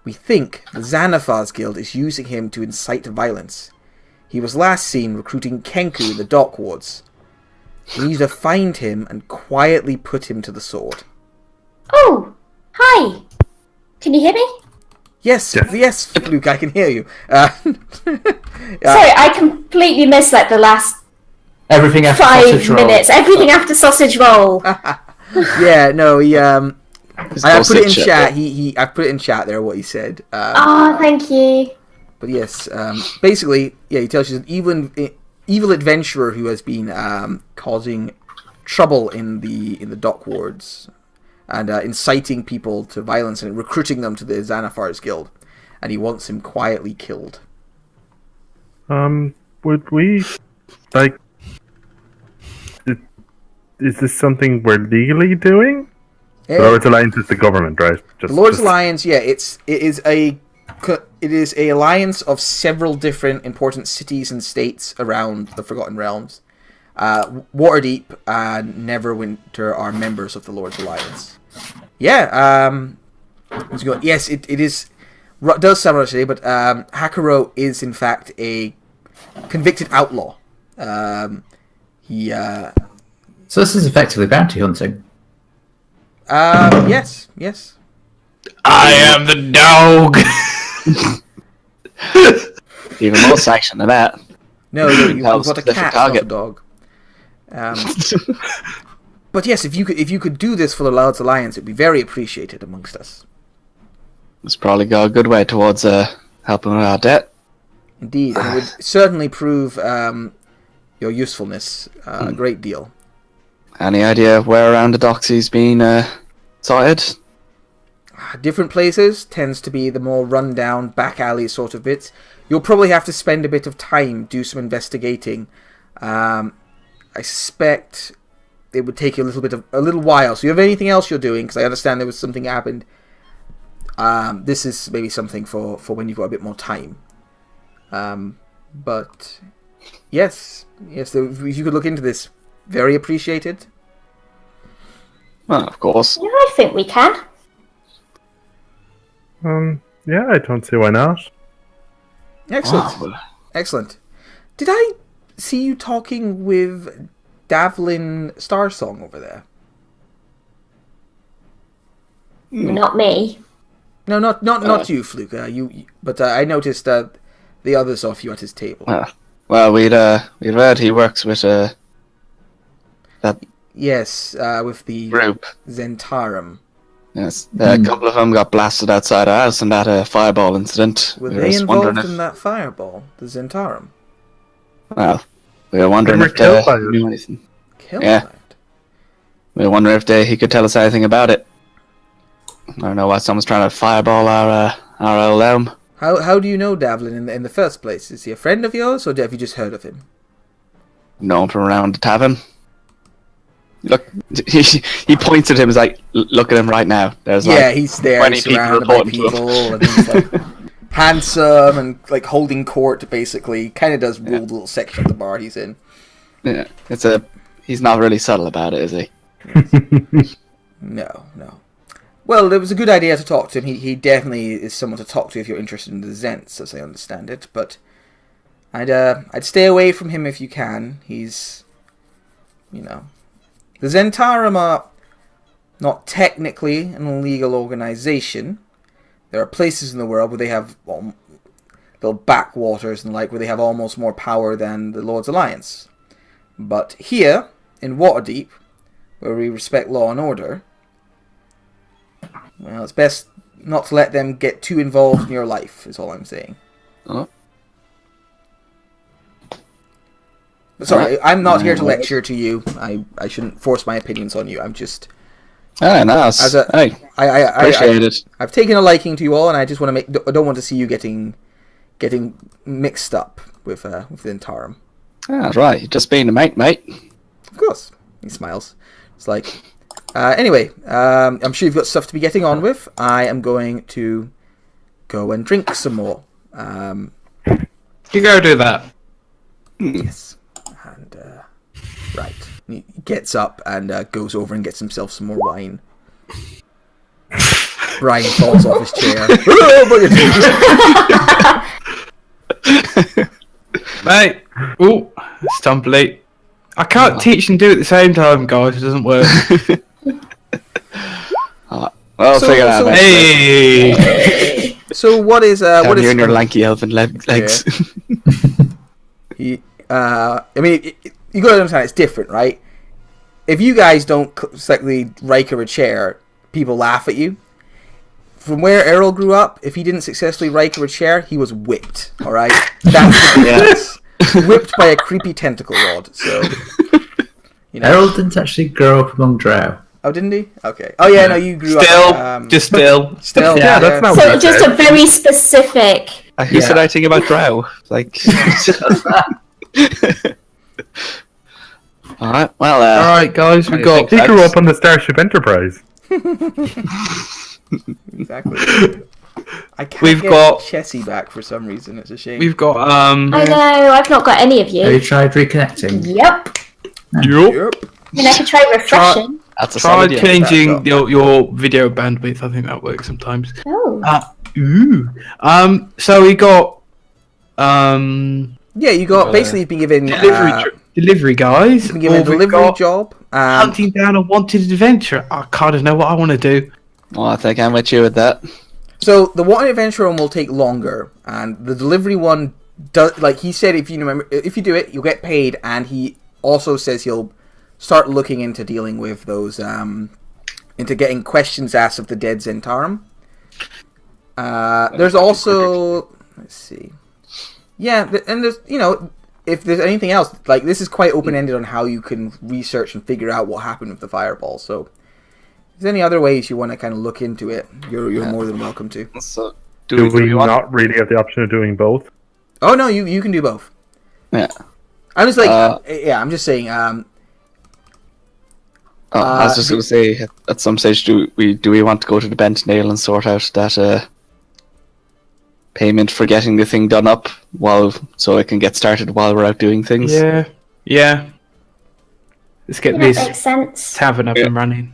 We think the Xanathar's Guild is using him to incite violence. He was last seen recruiting Kenku in the dock wards. We need to find him and quietly put him to the sword. Oh, hi. Can you hear me? Yes, Luke, I can hear you. Sorry, I completely missed like the last Everything after 5 sausage roll. minutes. Everything after sausage roll. Yeah, no, I put it in chat. I put it in chat there what he said. Thank you. But yes, basically, yeah, he tells you an evil adventurer who has been causing trouble in the dock wards and inciting people to violence and recruiting them to the Xanathar's Guild, and he wants him quietly killed. Would we like? Is this something we're legally doing? The Lord's Alliance is the government, right? The Lord's Alliance, yeah, it is a alliance of several different important cities and states around the Forgotten Realms. Waterdeep and Neverwinter are members of the Lord's Alliance. Yeah, yes, it is. Does sound right today, but Hakuro is in fact a convicted outlaw. So this is effectively bounty hunting. Yes. I am the dog. Even more section than that. No, you've got a Specific cat, target. not a dog. But yes, if you could do this for the Lord's Alliance, it'd be very appreciated amongst us. It's probably go a good way towards helping with our debt. Indeed, and it would certainly prove your usefulness a great deal. Any idea where around the docks he's been sighted? Different places tends to be the more run-down, back alley sort of bits. You'll probably have to spend a bit of time, do some investigating. I suspect it would take you a little while. So you have anything else you're doing? Because I understand there was something that happened. This is maybe something for when you've got a bit more time. But yes, if you could look into this, very appreciated. Well, of course. Yeah, I think we can. Yeah, I don't see why not. Excellent. Wow. Excellent. Did I see you talking with Davlin Starsong over there? Not me. No, not you, Fluka. But I noticed the others off you at his table. Well, we'd heard he works with that Yes, with the group. Zentarum. Yes, a couple of them got blasted outside our house in that fireball incident. Were We they just wondering involved in that fireball? The Zentarum? Well, we were wondering They were if killed by they it. knew anything. Killed Yeah. by it. We were wondering if he could tell us anything about it. I don't know why someone's trying to fireball our old elm. How do you know Davlin in the first place? Is he a friend of yours, or have you just heard of him? Known from around the tavern. Look, he points at him. He's like, look at him right now. There's He's there, 20 he's people surrounded by reporting to him. people, and he's like handsome and like holding court. Basically, kind of does rule the little section of the bar he's in. Yeah, he's not really subtle about it, is he? No. Well, it was a good idea to talk to him. He definitely is someone to talk to if you're interested in the Zents, as I understand it. But I'd stay away from him if you can. He's, the Zentarum are not technically an illegal organization. There are places in the world where they have little backwaters and where they have almost more power than the Lord's Alliance. But here in Waterdeep, where we respect law and order, well, it's best not to let them get too involved in your life, is all I'm saying. Oh. But sorry, I'm not here to lecture to you. I shouldn't force my opinions on you. I'm just... Oh, nice. Hey, appreciate it. I've taken a liking to you all, and I just want to I don't want to see you getting mixed up with the Zentarum. That's right. You're just being a mate. Of course. He smiles. It's like... anyway, I'm sure you've got stuff to be getting on with. I am going to go and drink some more. You go do that. Yes. And, right. He gets up and goes over and gets himself some more wine. Brian falls off his chair. Mate. Ooh, stumbly. I can't teach and do it at the same time, guys. It doesn't work. Well, figure it out. Hey! So what is Down here in your lanky elven legs. I mean, you got to understand it's different, right? If you guys don't successfully Riker a chair, people laugh at you. From where Errol grew up, if he didn't successfully Riker a chair, he was whipped. All right, that's the difference. Whipped by a creepy tentacle rod. So, Errol didn't actually grow up among drow. Oh, didn't he? Okay. Oh yeah, no, you grew up. Just still. Still. Yeah, that's not So what just a very specific. Who said anything about drow? Like. Alright, well, Alright, guys, we got. He grew up on the Starship Enterprise. Exactly. I can't We've get got- Chessie back for some reason. It's a shame. We've got I know, I've not got any of Have you you. tried reconnecting? Yep. Yep. And I could try refreshing. that's a tried solid idea. changing your video bandwidth. I think that works sometimes. Oh. So we got Yeah, you got basically been given delivery guys. been given a or we've delivery got job. hunting down a wanted adventure. I kind of know what I want to do. Well, I think I'm with you with that. So the Wanted Adventure one will take longer, and the delivery one does. Like he said, if you do it, you'll get paid, and he also says he'll start looking into dealing with those, into getting questions asked of the dead Zentarum. There's also, let's see. Yeah, and there's, if there's anything else, like, this is quite open-ended on how you can research and figure out what happened with the fireball. So, if there's any other ways you want to kind of look into it, you're more than welcome to. So, Do we not really have the option of doing both? Oh, no, you can do both. Yeah. I'm just like, I'm just saying, I was just going to say, at some stage, do we want to go to the Bent Nail and sort out that payment for getting the thing done up so it can get started while we're out doing things? Yeah. Let's get Makes this sense. tavern up and running.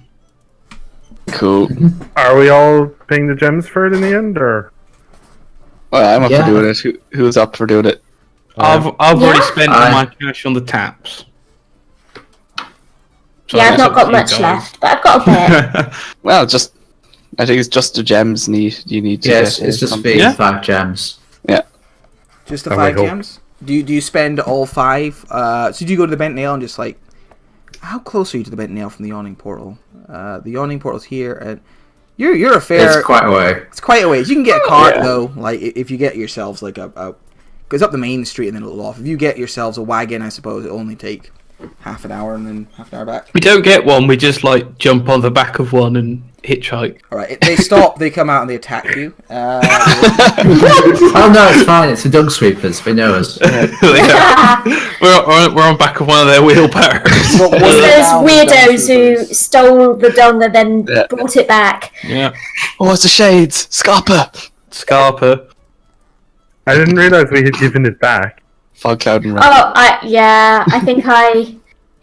Cool. Are we all paying the gems for it in the end, or? Well, I'm up for doing it. Who's up for doing it? I've already spent all my cash on the taps. So Yeah, I've it's not up got to you much guys. left, but I've got a bit. Well, I think it's just the gems you need to Yes, get it's just something. the 5 gems. Yeah. just the I 5 would hope. gems? Do you spend all 5? So do you go to the Bent Nail and just like... How close are you to the Bent Nail from the Yawning Portal? The Yawning Portal's here, and you're a fair... It's quite a way. It's quite a ways. You can get a cart, though, like, if you get yourselves, like, goes up the main street and then it'll off. If you get yourselves a wagon, I suppose it'll only take half an hour and then half an hour back. We don't get one, we just like jump on the back of one and hitchhike. Alright, they stop, they come out and they attack you. Oh no, it's fine. It's the dung sweepers. They know us. We're on back of one of their wheelbarrows. It's those weirdos who stole the dung and then brought it back. Yeah. Oh, it's the Shades! Scarpa! Scarpa. I didn't realize we had given it back. Fog Cloud and Red. Oh, I think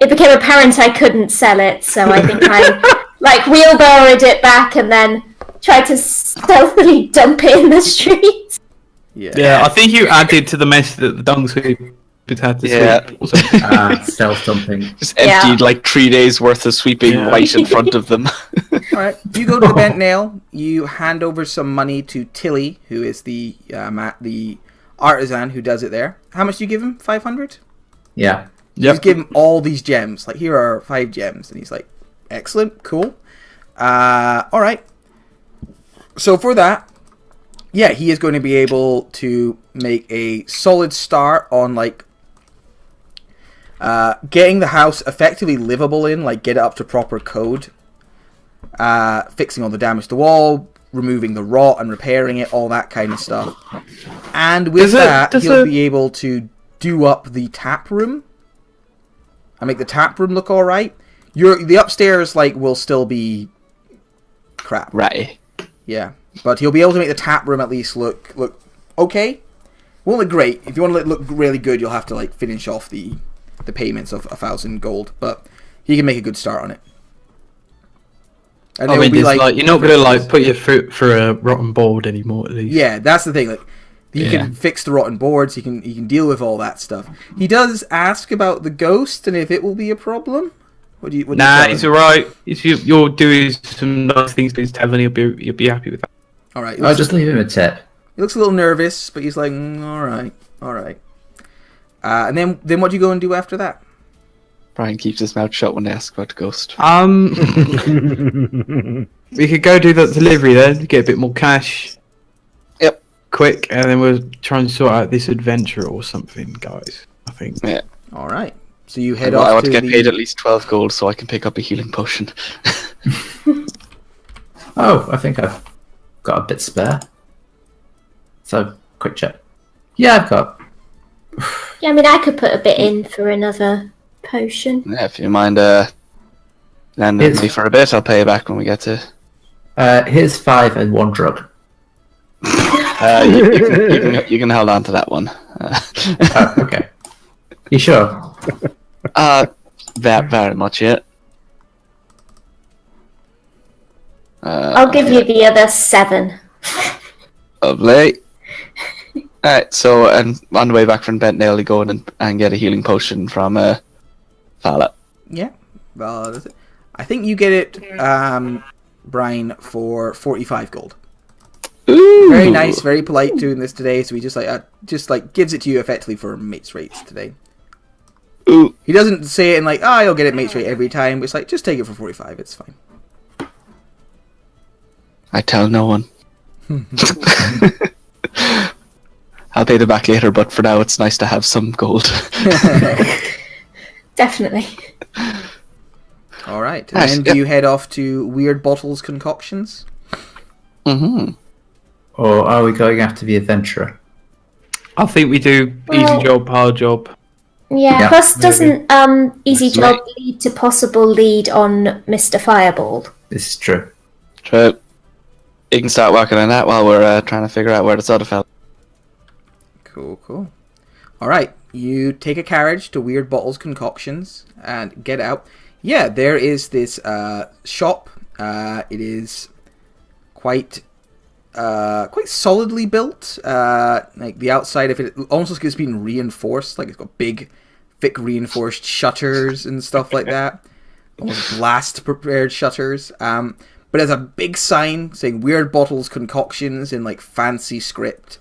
it became apparent I couldn't sell it, so I think I, like, wheelbarrowed it back and then tried to stealthily dump it in the street. Yeah, I think you added to the mess that the dung sweepers had to sweep. Also. Stealth dumping. Just emptied like 3 days worth of sweeping right in front of them. Alright, you go to the Bent Nail, you hand over some money to Tilly, who is the artisan who does it there. How much do you give him? 500? Yeah. You just give him all these gems. Like, here are 5 gems. And he's like, excellent, cool. Alright. So for that, yeah, he is going to be able to make a solid start on, like, getting the house effectively livable in, like, get it up to proper code. Fixing all the damage to the wall, removing the rot and repairing it, all that kind of stuff. And with he'll be able to do up the tap room and make the tap room look alright. The upstairs, like, will still be crap. Right. Yeah. But he'll be able to make the tap room at least look okay. Won't look great. If you want to look really good, you'll have to, like, finish off the payments of 1,000 gold. But he can make a good start on it. And I mean, you're not going to like put your foot through a rotten board anymore, at least. Yeah, that's the thing. Like, he can fix the rotten boards. He can deal with all that stuff. He does ask about the ghost and if it will be a problem. What do you it's alright. You're doing some nice things to his tavern. You'll be happy with that. All right. I'll just leave him a tip. He looks a little nervous, but he's like, all right. And then what do you go and do after that? Brian keeps his mouth shut when they ask about the ghost. We could go do that delivery then, get a bit more cash. Yep. Quick, and then we'll try and sort out this adventure or something, guys. I think. Yeah. All right. So you head Well, off. I want to get paid at least 12 gold so I can pick up a healing potion. Oh, I think I've got a bit spare. So, quick check. Yeah, I've got. Yeah, I mean, I could put a bit in for another potion. Yeah, if you mind lending me for a bit, I'll pay you back when we get to... Here's 5 and 1 drug. You can hold on to that one. Oh, okay. You sure? Very much, yeah. I'll give you the other 7. Lovely. Alright, so and on the way back from Bent Nail, you go in and get a healing potion from Fala. Yeah. Well, that's it. I think you get it, Brian, for 45 gold. Ooh. Very nice, very polite doing this today. So he just gives it to you effectively for mates rates today. Ooh. He doesn't say it in like, you'll get it mates rate every time. It's like, just take it for 45. It's fine. I tell no one. I'll pay them back later, but for now it's nice to have some gold. Definitely. All right. And then do you head off to Weird Bottles Concoctions? Mm-hmm. Or are we going after the adventurer? I think we do Well- easy job, hard job. Yeah, plus maybe. doesn't Easy That's Job lead to possible lead on Mr. Fireball? This is true. True. You can start working on that while we're trying to figure out where this other fella. Cool. All right. You take a carriage to Weird Bottles Concoctions and get out. Yeah, there is this shop. It is quite solidly built. Like the outside of it almost looks like it's been reinforced. Like it's got big, thick reinforced shutters and stuff like that. Almost blast prepared shutters. But there's a big sign saying Weird Bottles Concoctions in like fancy script.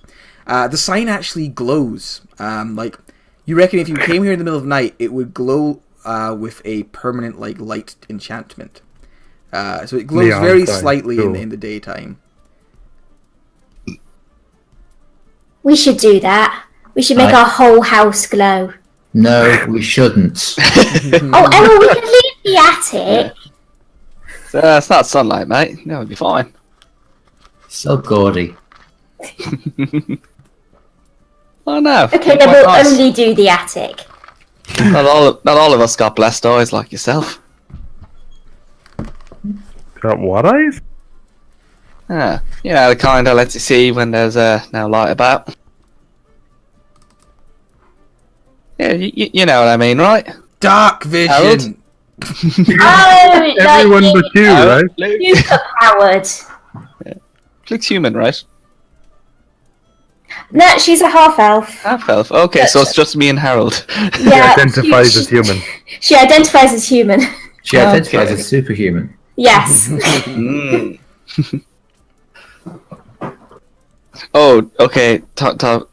The sign actually glows. Like you reckon if you came here in the middle of the night, it would glow with a permanent like light enchantment. So it glows Neon very sign. slightly Cool. in the daytime. We should do that. We should make Right. our whole house glow. No, we shouldn't. Oh, Emma, we can leave the attic. It's not sunlight, mate. No, it'll be fine. So gaudy. Oh no. Okay, then Quite we'll nice. only do the attic. Not all of us got blessed eyes like yourself. Got what eyes? Yeah, you know, the kind that lets you see when there's no light about. Yeah, you know what I mean, right? Dark vision. Harold? Oh, Everyone like but you, right? Luke. super powered. Luke's human, right? No, she's a half elf. Half elf. Okay, so it's just me and Harold. He Yeah, identifies as human. She identifies as human. She identifies Okay. as superhuman. Yes. Mm. Oh, okay. Tom,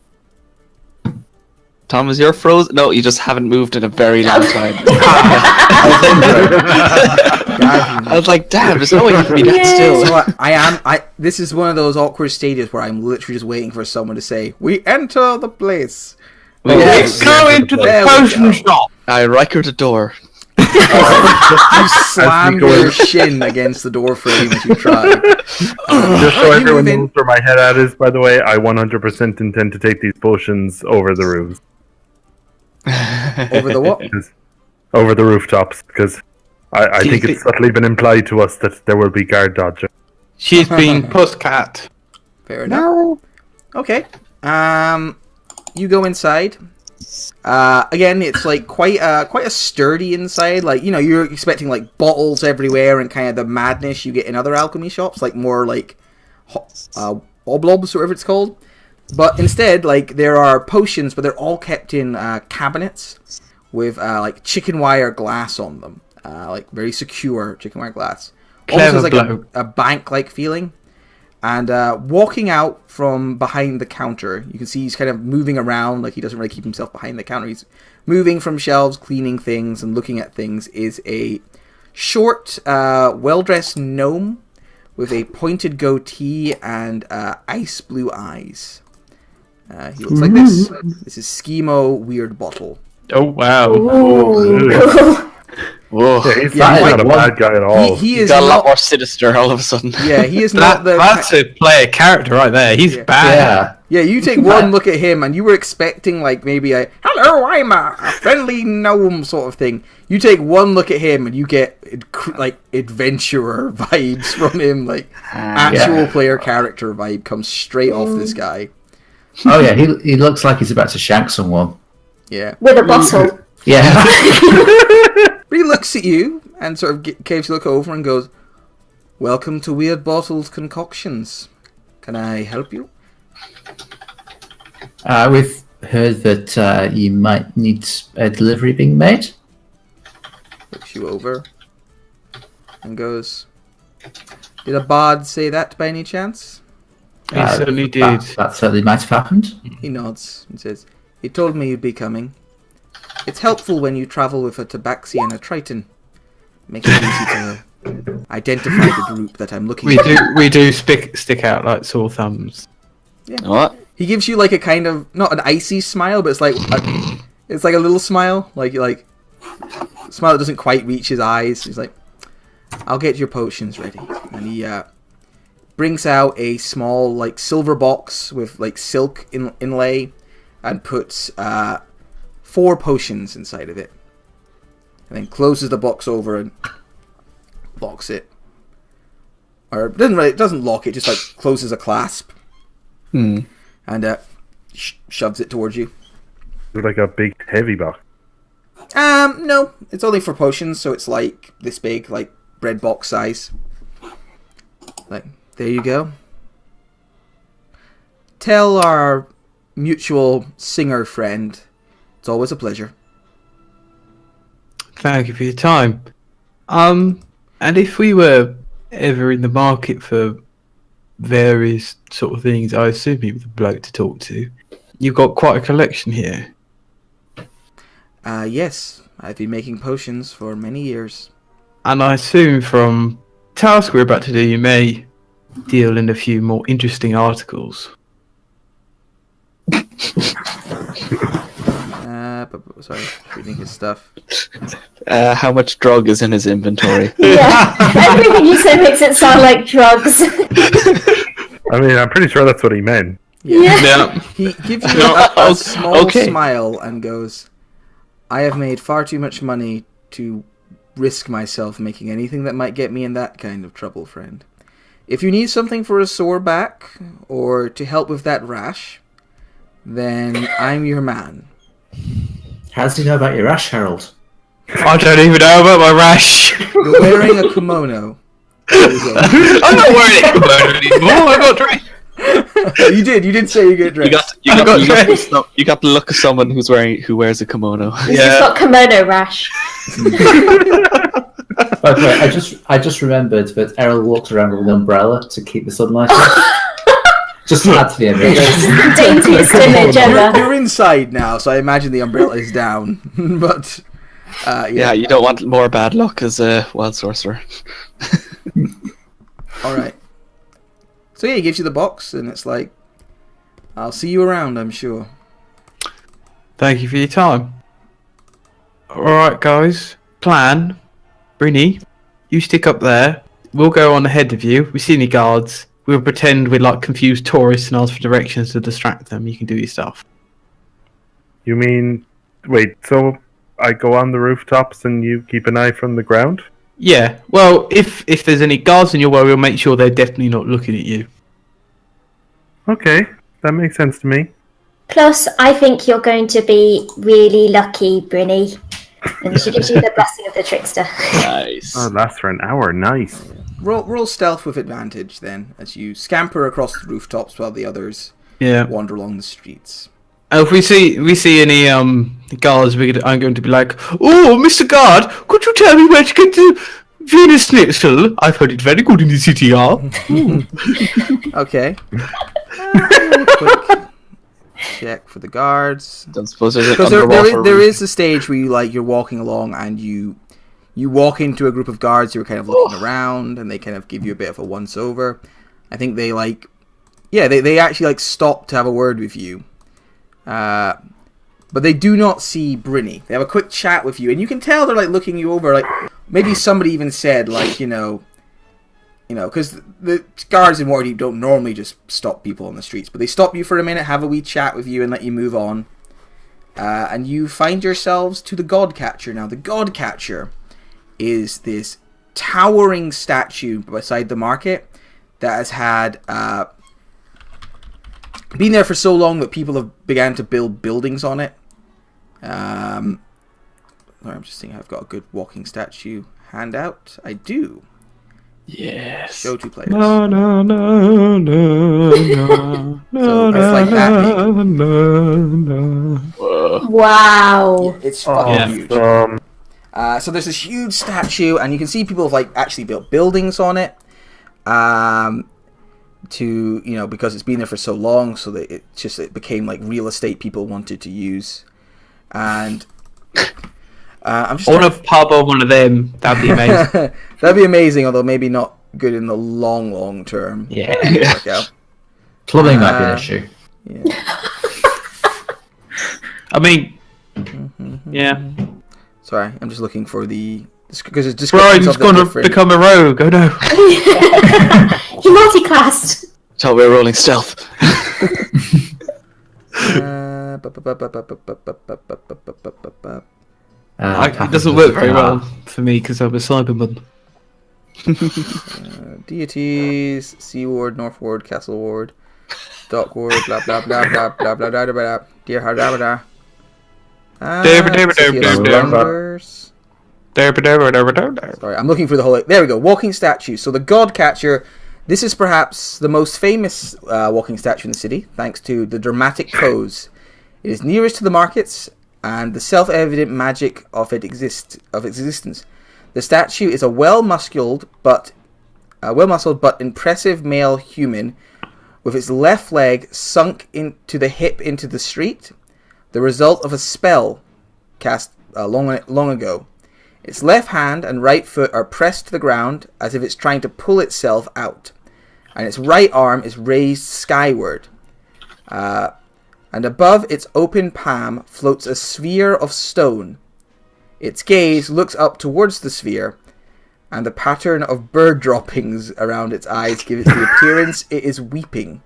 is your frozen? No, you just haven't moved in a very long time. I was like, damn, there's no way you can be that Yeah. still. So this is one of those awkward stages where I'm literally just waiting for someone to say, "We enter the place." Yes. Go into There the we potion go. shop. I Riker the door. You slam go your in. shin against the door frame as you try. Just so You everyone move in. knows where my head at is, by the way, I 100% intend to take these potions over the roofs. Over the what? Over the rooftops, because I Do you think it's subtly been implied to us that there will be guard dodging. She's been pussycat. Fair enough. Okay. You go inside. Again, it's like quite a sturdy inside. Like, you know, you're expecting like bottles everywhere and kind of the madness you get in other alchemy shops, like more like oblobs or whatever it's called. But instead, like, there are potions, but they're all kept in cabinets with like chicken wire glass on them, like very secure chicken wire glass. Clever Almost like bloke. a bank-like feeling. And walking out from behind the counter, you can see he's kind of moving around, like he doesn't really keep himself behind the counter. He's moving from shelves, cleaning things, and looking at things, is a short, well-dressed gnome with a pointed goatee and ice blue eyes. He looks like this. This is Schemo Weird Bottle. Oh wow. Ooh. Whoa. Yeah, he's Yeah, not a like- bad guy at all. He He is got a lot not. more sinister all of a sudden. Yeah, he is not the. That's a player character right there. He's Yeah. bad. Yeah. Yeah, you take one look at him, and you were expecting like maybe a "Hello, I'm a friendly gnome" sort of thing. You take one look at him, and you get like adventurer vibes from him. Like actual player character vibe comes straight off this guy. Oh yeah, he looks like he's about to shank someone. Yeah, With a bottle. Yeah. but he looks at you and sort of gives you a look over and goes, "Welcome to Weird Bottles Concoctions. Can I help you?" We've heard that you might need a delivery being made. Looks you over and goes, "Did a bard say that by any chance?" He certainly did. That certainly might have happened. He nods and says, "He told me you'd be coming. It's helpful when you travel with a tabaxi and a triton. Makes it easy to identify the group that I'm looking We at. do stick out like sore thumbs. What? He gives you like a kind of not an icy smile, but it's like a little smile, like a smile that doesn't quite reach his eyes. He's like, "I'll get your potions ready," and he brings out a small like silver box with like silk inlay, and puts 4 potions inside of it, and then closes the box over and locks it. Or doesn't lock it, just like closes a clasp. And shoves it towards you. Like a big heavy box. No, it's only for potions, so it's like this big, like bread box size. Like, there you go. Tell our mutual singer friend it's always a pleasure. Thank you for your time. And if we were ever in the market for various sort of things, I assume he was the bloke to talk to. You've got quite a collection here. Yes, I've been making potions for many years. And I assume from task we're about to do, you may deal in a few more interesting articles. Sorry, reading his stuff. How much drug is in his inventory? Yeah, everything you say makes it sound like drugs. I mean, I'm pretty sure that's what he meant. Yeah. He gives you a small smile and goes, "I have made far too much money to risk myself making anything that might get me in that kind of trouble, friend. If you need something for a sore back or to help with that rash, then I'm your man." How does he know about your rash, Harold? I don't even know about my rash. You're wearing a kimono. I'm not wearing a kimono anymore. I got dressed. You did say you get dressed. You got the look of someone who wears a kimono. He's just got kimono rash. By the way, I just remembered that Errol walks around with an umbrella to keep the sunlight off. Just add to the image. Daintiest image ever. You're inside now, so I imagine the umbrella is down. But yeah, you don't want more bad luck as a wild sorcerer. All right. So yeah, he gives you the box, and it's like, "I'll see you around, I'm sure." Thank you for your time. Alright, guys. Plan. Brinny, you stick up there. We'll go on ahead of you. We see any guards. We'll pretend we're like confused tourists and ask for directions to distract them. You can do your stuff. You mean... Wait, so I go on the rooftops and you keep an eye from the ground? Yeah, well, if there's any guards in your way, we'll make sure they're definitely not looking at you. Okay, that makes sense to me. Plus, I think you're going to be really lucky, Brinny. And she gives you the blessing of the trickster. Nice. Oh, it lasts for an hour. Nice. Roll stealth with advantage, then, as you scamper across the rooftops while the others wander along the streets. If we see any guards, I'm going to be like, "Oh, Mr. Guard, could you tell me where to get the Venus Schnitzel? I've heard it very good in the city, Okay. Quick check for the guards. Don't suppose there's Because there is a stage where you're walking along and you walk into a group of guards who are kind of looking around, and they kind of give you a bit of a once over. I think they they actually stop to have a word with you. But they do not see Brinny. They have a quick chat with you, and you can tell they're looking you over. Maybe somebody even said because the guards in Waterdeep don't normally just stop people on the streets, but they stop you for a minute, have a wee chat with you, and let you move on. And you find yourselves to the Godcatcher. Now, the Godcatcher is this towering statue beside the market that has had been there for so long that people have began to build buildings on it. I'm just thinking I've got a good walking statue handout. I do. Yes. Show to players. No. So it's like that big. Wow. It's fucking huge. So there's this huge statue, and you can see people have actually built buildings on it. Because it's been there for so long, so that it became real estate people wanted to use. And I'm just I want to pub on one of them. That'd be amazing. That'd be amazing, although maybe not good in the long term. Yeah. Work out. Plumbing might be an issue. Yeah. I mean, yeah. Sorry, I'm just looking for the because it's Brian's descriptions of going the to different. become a rogue. Oh no. He multiclassed. So we're rolling stealth. It doesn't work very well for me because I'm a Cyberman. Deities, Sea Ward, North Ward, Castle Ward, Dock Ward, blah blah blah blah blah blah blah blah. Dear Hardabada. Sorry, I'm looking for the whole. There we go. Walking statue. So the God Catcher. This is perhaps the most famous walking statue in the city, thanks to the dramatic pose. It is nearest to the markets and the self-evident magic of existence. The statue is a well-muscled but impressive male human with its left leg sunk into the hip into the street, the result of a spell cast long ago. Its left hand and right foot are pressed to the ground as if it's trying to pull itself out, and its right arm is raised skyward. And above its open palm floats a sphere of stone. Its gaze looks up towards the sphere, and the pattern of bird droppings around its eyes give it the appearance it is weeping.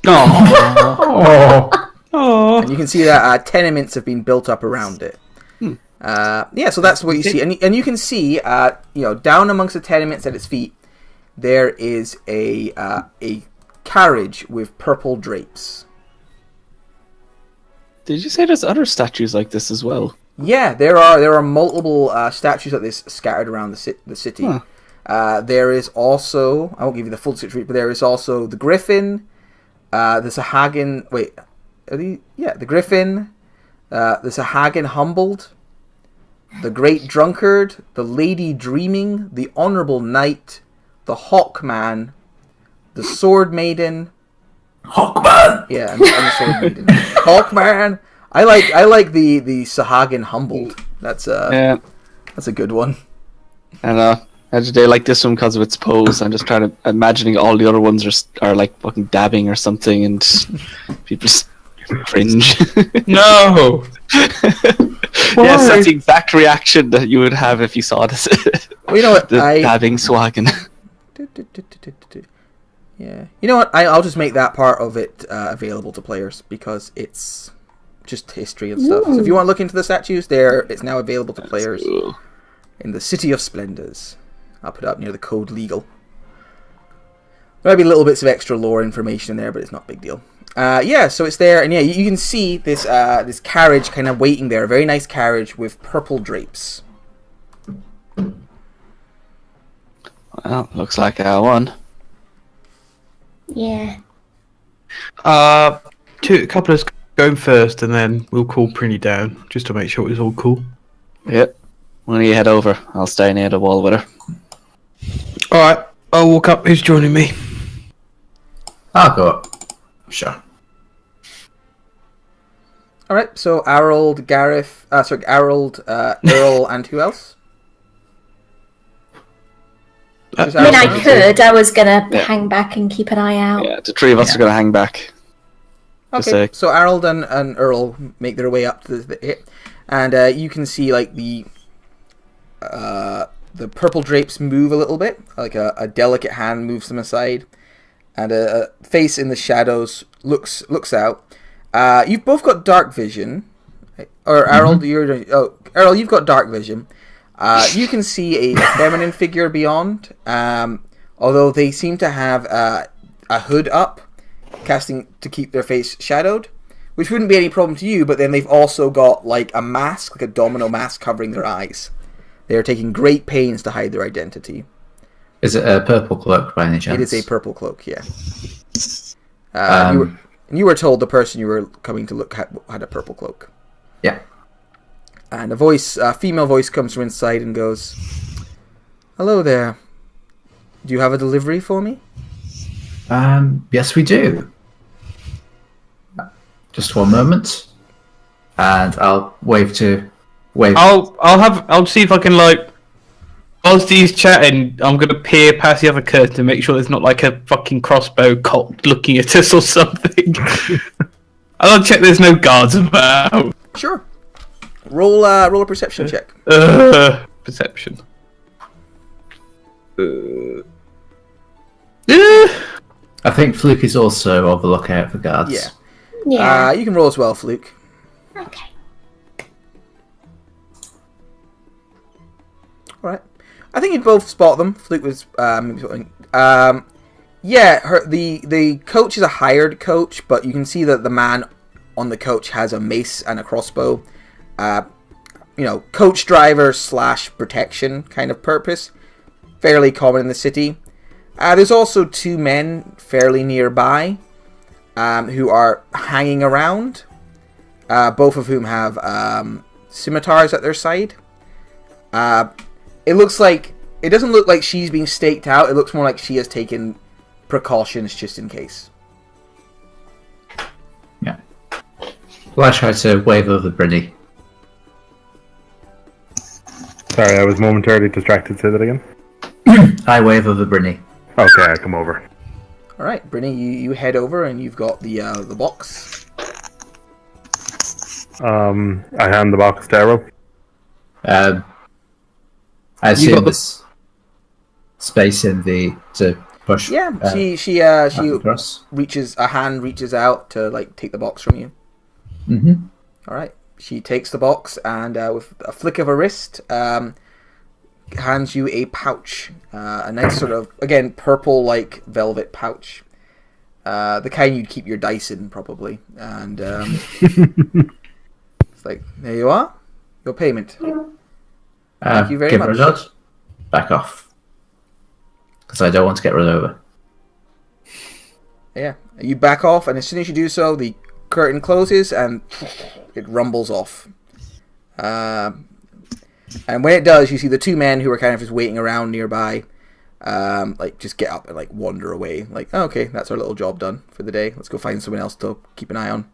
Oh. And you can see that tenements have been built up around it. So that's what you see, and you can see, down amongst the tenements at its feet, there is a carriage with purple drapes. Did you say there's other statues like this as well? Yeah, there are multiple statues like this scattered around the city. Huh. There is also, I won't give you the full description, but there is also the Griffin, the Sahagin. Wait, the Griffin, the Sahagin Humbled, the Great Drunkard, the Lady Dreaming, the Honourable Knight, the Hawkman, the Sword Maiden. Hawkman. Yeah, and the Sword Maiden. Hawkman. I like the Sahagin Humbled. That's a good one. And I today like this one because of its pose. I'm just trying to imagining all the other ones are like fucking dabbing or something, and people just cringe. No. Yes, that's the exact reaction that you would have if you saw this. Well, you know what? The dabbing swagging. Yeah. You know what? I'll just make that part of it available to players because it's just history and stuff. So if you want to look into the statues, it's now available to players in the City of Splendors. I'll put it up near the code legal. There might be little bits of extra lore information in there, but it's not a big deal. So it's there, and you can see this this carriage kind of waiting there. A very nice carriage with purple drapes. Well, looks like I won. Yeah. A couple of us going first, and then we'll call Prinny down just to make sure it's all cool. Yep. When you head over, I'll stay near the wall with her. All right, I'll walk up. Who's joining me? I'll go up. Sure. All right. So Harold, Earl, and who else? I mean, I could. I was gonna hang back and keep an eye out. Yeah, the three of us are going to hang back. Okay, so Harold and Earl make their way up to the hip, and you can see like the purple drapes move a little bit, like a delicate hand moves them aside, and a face in the shadows looks out. You've both got dark vision, or Harold, Earl, you've got dark vision. You can see a feminine figure beyond, although they seem to have a hood up, casting to keep their face shadowed, which wouldn't be any problem to you, but then they've also got like a mask, like a domino mask covering their eyes. They are taking great pains to hide their identity. Is it a purple cloak by any chance? It is a purple cloak, yeah. You were told the person you were coming to look at had a purple cloak. Yeah. And a female voice comes from inside and goes, "Hello there. Do you have a delivery for me?" Yes, we do. Just one moment. And I'll wave to Wait. I'll see if I can like. Whilst he's chatting, I'm gonna peer past the other curtain to make sure there's not like a fucking crossbow cult looking at us or something. I'll check there's no guards about. Sure. Roll a perception check. Perception. I think Fluke is also on the lookout for guards. Yeah. Yeah. You can roll as well, Fluke. Okay. Alright. I think you'd both spot them. Fluke was the coach is a hired coach, but you can see that the man on the coach has a mace and a crossbow. Coach driver / protection kind of purpose. Fairly common in the city. There's also 2 men fairly nearby who are hanging around. Both of whom have scimitars at their side. It doesn't look like she's being staked out. It looks more like she has taken precautions just in case. Yeah. Well, I try to wave over Brynny. Sorry, I was momentarily distracted. Say that again. I wave over Brynny. Okay, I come over. Alright, Brynny, you head over and you've got the box. I hand the box to Arrow. I assume there's space in to push. Yeah, she across. reaches out to like take the box from you. Mm-hmm. Alright. She takes the box and with a flick of her wrist, hands you a pouch. A nice sort of, again, purple-like velvet pouch. The kind you'd keep your dice in, probably. And it's like, there you are. Your payment. Thank you very give much. Her a nod. Back off. Because I don't want to get run over. Yeah. You back off, and as soon as you do so, the curtain closes, and it rumbles off. And when it does, you see the 2 men who are kind of just waiting around nearby, just get up and like wander away. Like, oh, okay, that's our little job done for the day. Let's go find someone else to keep an eye on.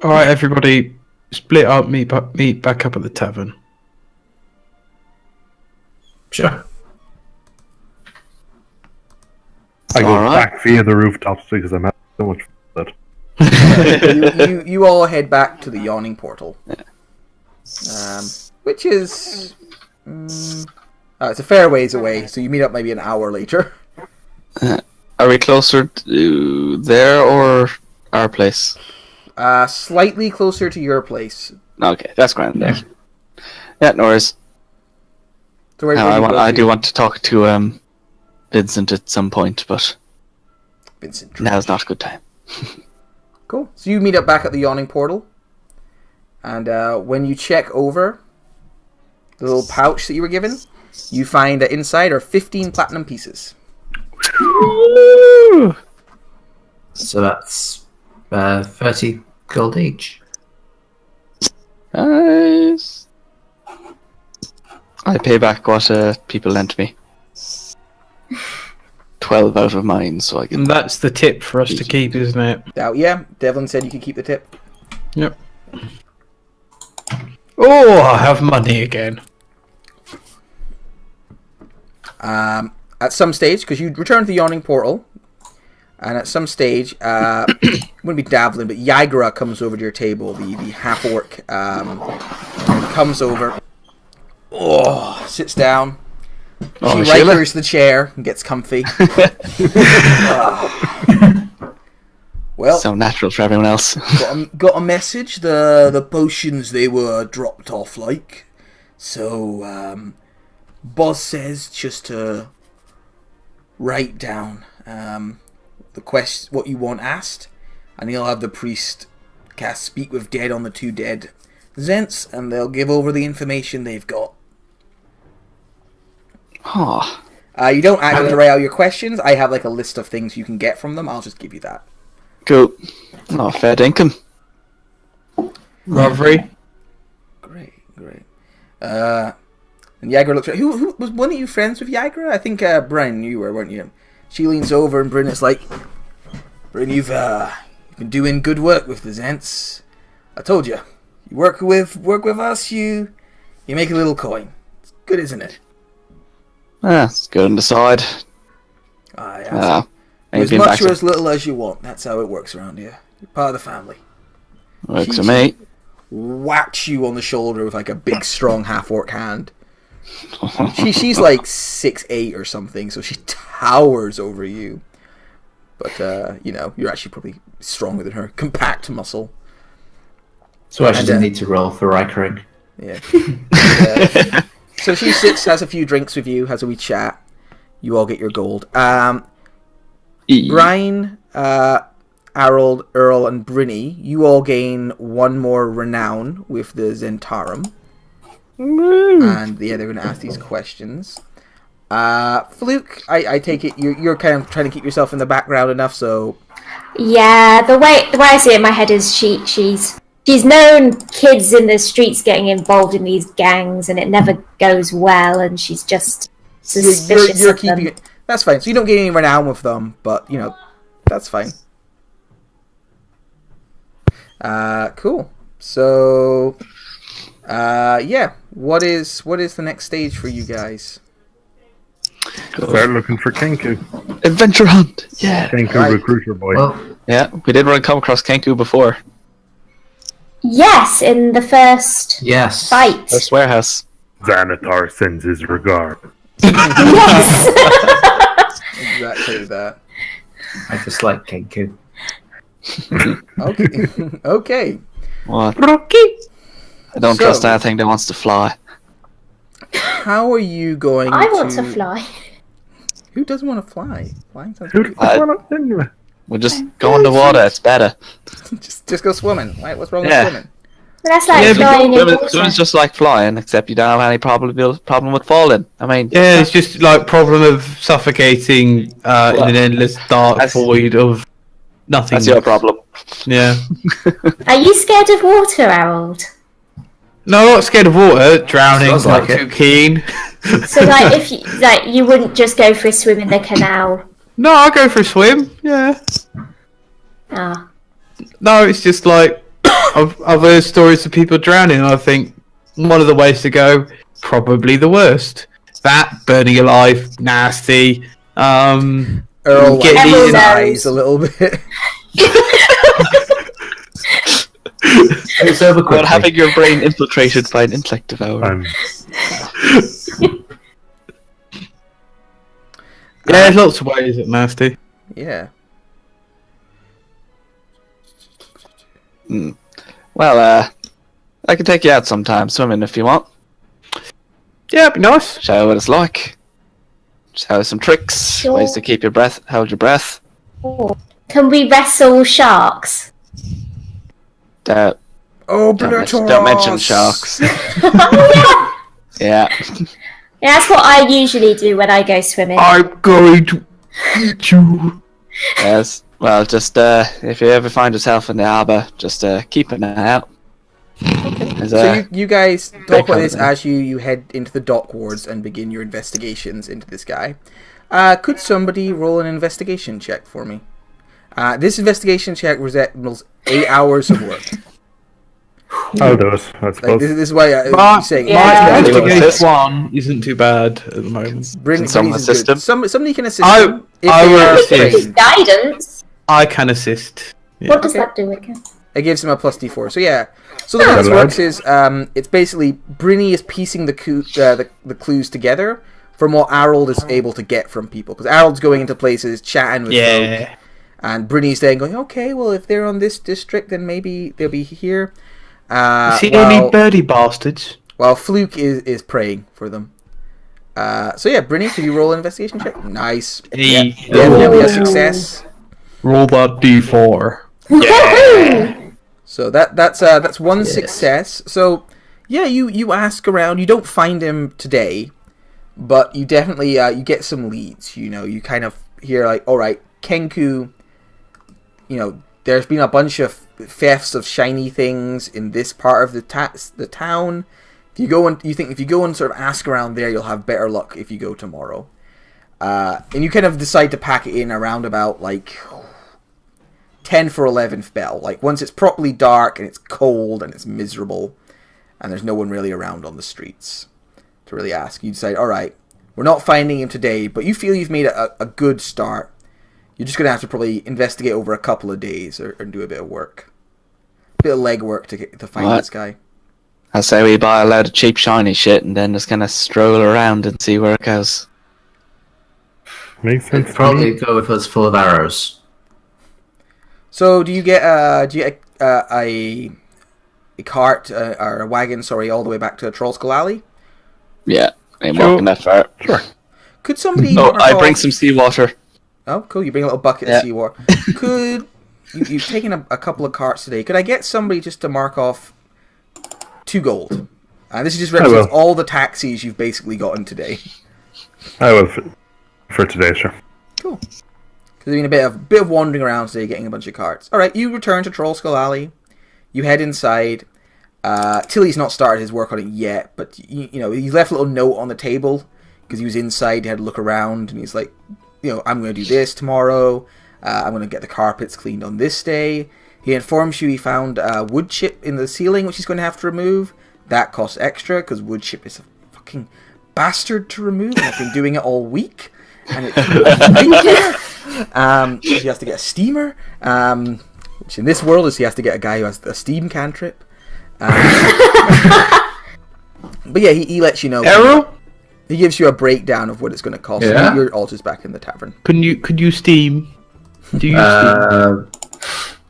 All right, everybody, split up. Meet back up at the tavern. Sure. I go Alright. back via the rooftops because I'm having so much fun with it. you all head back to the yawning portal, which is it's a fair ways away. So you meet up maybe an hour later. Are we closer to there or our place? Slightly closer to your place. Okay, that's grand there. Yeah, no worries. So where No, do you go I to? do want to talk to Vincent at some point, but Vincent. now's not a good time. Cool. So you meet up back at the yawning portal, and when you check over the little pouch that you were given, you find that inside are 15 platinum pieces. So that's 30 gold each. Nice. I pay back what people lent me. 12 out of mine, so I And can. that's the tip for us to keep, isn't it? Yeah, Devlin said you could keep the tip. Yep. Oh, I have money again. At some stage, because you return to the yawning portal, and at some stage, it wouldn't be Davlin, but Yagra comes over to your table, the half-orc, comes over, sits down, Oh, she Sheila. rikers the chair and gets comfy. Well, So natural for everyone else. got a message, the potions, they were dropped off, like, so, boss says just to write down what you want asked, and he'll have the priest cast Speak with Dead on the 2 dead Zents, and they'll give over the information they've got. Oh, You don't actually have to write out your questions. I have like a list of things you can get from them. I'll just give you that. cool. Oh, fair dinkum. Robbery. Great. And Yagra looks at who was one of you friends with Yagra? I think Brian, you were, weren't you? She leans over and Bryn is like, Bryn, you've been doing good work with the Zents. I told you, you work with us, you You make a little coin. It's good, isn't it? It's good on the side. Aye, Ain't as been much back or to- as little as you want. That's how it works around here. You're part of the family. Works for me. Whacks you on the shoulder with like a big, strong half-orc hand. She's like 6'8" or something, so she towers over you. But you're actually probably stronger than her. Compact muscle. So I didn't need to roll for Rykering. Yeah. So she sits, has a few drinks with you, has a wee chat. You all get your gold. Brian, Harold, Earl, and Brynny, you all gain one more renown with the Zentarum. And they're going to ask these questions. Fluke, I take it you're kind of trying to keep yourself in the background enough, so... Yeah, the way I see it in my head is she's known kids in the streets getting involved in these gangs, and it never goes well, and she's just suspicious you're of keeping them. it. That's fine. So you don't gain any renown with them, but that's fine. Cool. So, what is the next stage for you guys? Start looking for Kenku. Adventure hunt. Yeah. Kenku Right. recruiter boy. Well, Yeah, we did run come across Kenku before. Yes, in the first yes. fight. First warehouse. Xanathar sends his regard. Yes. Exactly that. I just like Kenku. Okay. Okay. What? Rocky. I don't So- trust anything that wants to fly. How are you going I want to fly. Who doesn't want to fly? Flying sounds Who good. anyway? We'll just go in the water, it's better. Just go swimming. Right? What's wrong Yeah. with swimming? But that's like Yeah, flying in but water. swimming's just like flying, except you don't have any problem with falling. I mean, Yeah, it's just like problem of suffocating in an endless dark That's- void of nothing. that's your problem. Yeah. Are you scared of water, Harold? No, I'm not scared of water. Drowning's Sounds not like it. too keen. So like if you wouldn't just go for a swim in the canal. No, I'll go for a swim. Yeah. Ah. No, it's just like I've heard stories of people drowning, and I think one of the ways to go, probably the worst. That burning alive, nasty. Earl Get like, Everyone his knows. eyes a little bit. It's over But quickly. having your brain infiltrated by an intellect devourer. I'm Yeah, there's lots of ways it's nasty. Yeah. Well, I can take you out sometime swimming if you want. Yeah, it'd be nice. Show you what it's like. Show you some tricks, Sure. ways to keep your breath, hold your breath. Can we wrestle sharks? Don't Oblitors! mention sharks. Oh, Yeah. yeah, that's what I usually do when I go swimming. I'm going to eat you. Yes. Well, just if you ever find yourself in the harbour, just keep an eye out. There's, So you guys talk about this company. as you head into the dock wards and begin your investigations into this guy. Could somebody roll an investigation check for me? This investigation check resembles 8 hours of work. I'll do it, I Like, suppose. this is why I'm My saying Yeah. Assist. one isn't too bad at the moment. Bryn, someone Bryn's is assist him? good. Somebody can assist I- him if I they will are assist. trained. Guidance? I can assist. Yeah. What does Okay. that do again? It gives him a plus D4. So yeah. So the way this works is it's basically Brynny is piecing the clues together from what Harold is able to get from people. Because Harold's going into places, chatting with folk, Yeah. and Brynny's then going, okay, well if they're on this district, then maybe they'll be here. See While, any birdie bastards? while Fluke is praying for them. So yeah, Brynny, could you roll an investigation check? Nice. Yeah, Hey. definitely a Ooh. success. Roll that D4. So that's one success. So yeah, you ask around. You don't find him today, but you definitely you get some leads. You kind of hear like, all right, Kenku. There's been a bunch of thefts of shiny things in this part of the town. If you go and sort of ask around there, you'll have better luck if you go tomorrow. And you kind of decide to pack it in around about like 10 for 11th bell. Like once it's properly dark and it's cold and it's miserable, and there's no one really around on the streets to really ask. You decide, all right, we're not finding him today, but you feel you've made a good start. You're just going to have to probably investigate over a couple of days or do a bit of work. A bit of legwork to find this guy. I say we buy a load of cheap shiny shit and then just kind of stroll around and see where it goes. Makes sense. To Probably me. go with us full of arrows. So do you get a cart or a wagon, all the way back to Trollskull Alley? Yeah, ain't Sure. walking that far. Sure. Could somebody... Oh, mark I bring off- some seawater. Oh, cool. You bring a little bucket Yeah. of seawater. Could... You've taken a couple of carts today. Could I get somebody just to mark off 2 gold? This just represents will. all the taxis you've basically gotten today. I will for today, sure. Cool. Because there's been a bit of wandering around today, getting a bunch of carts. All right, you return to Trollskull Alley. You head inside. Tilly's not started his work on it yet, but you know he left a little note on the table because he was inside. He had to look around, and he's like, I'm going to do this tomorrow. I'm going to get the carpets cleaned on this day. He informs you he found a wood chip in the ceiling, which he's going to have to remove. That costs extra because wood chip is a fucking bastard to remove, and I've been doing it all week. And it's a nightmare. He has to get a steamer, which in this world is he has to get a guy who has a steam cantrip. But yeah, he lets you know. Arrow? He gives you a breakdown of what it's going to cost. Yeah. Your altar's back in the tavern. Could you steam? Do you steam?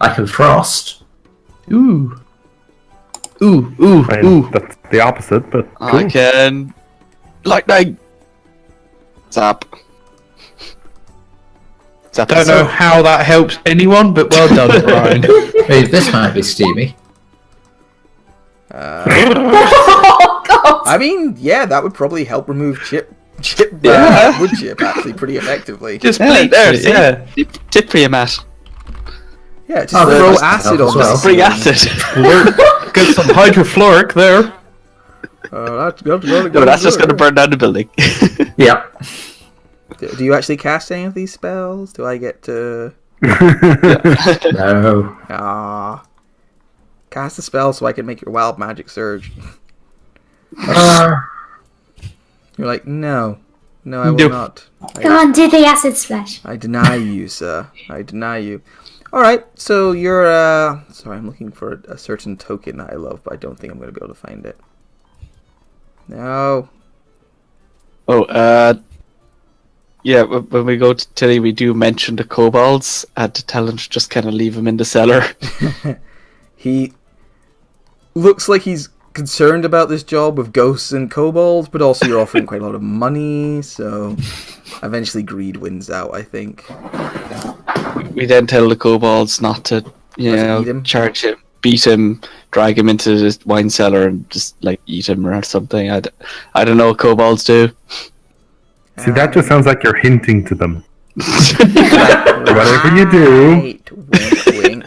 I can frost. Ooh. I mean, that's the opposite, but cool. I can... Lightning! Zap. Zap. Don't know how that helps anyone, but well done, Brian. Maybe this might be steamy. Oh God! I mean, yeah, that would probably help remove Yeah. wood chip actually pretty effectively. Just Yeah, bleach there, it, see? yeah. Tip for your mat. Yeah, just Oh, throw that's acid help on as well. this. Bring acid. Get some hydrofluoric there. No, that's just going to burn down the building. Yep. Do you actually cast any of these spells? Do I get to... No. Cast a spell so I can make your wild magic surge. You're like, no, I will Nope. not. Go on, do the acid splash. I deny you, sir. I deny you. Alright, so you're, sorry, I'm looking for a certain token that I love, but I don't think I'm going to be able to find it. No. Oh, yeah, when we go to Tilly, we do mention the kobolds, and to tell him to just kind of leave him in the cellar. He looks like he's concerned about this job with ghosts and kobolds, but also you're offering quite a lot of money, so eventually greed wins out, I think. We then tell the kobolds not to, Eat him? charge him, beat him, drag him into the wine cellar, and just like eat him or something. I don't know what kobolds do. See, that just sounds like you're hinting to them. Whatever you do. Right, wink, wink.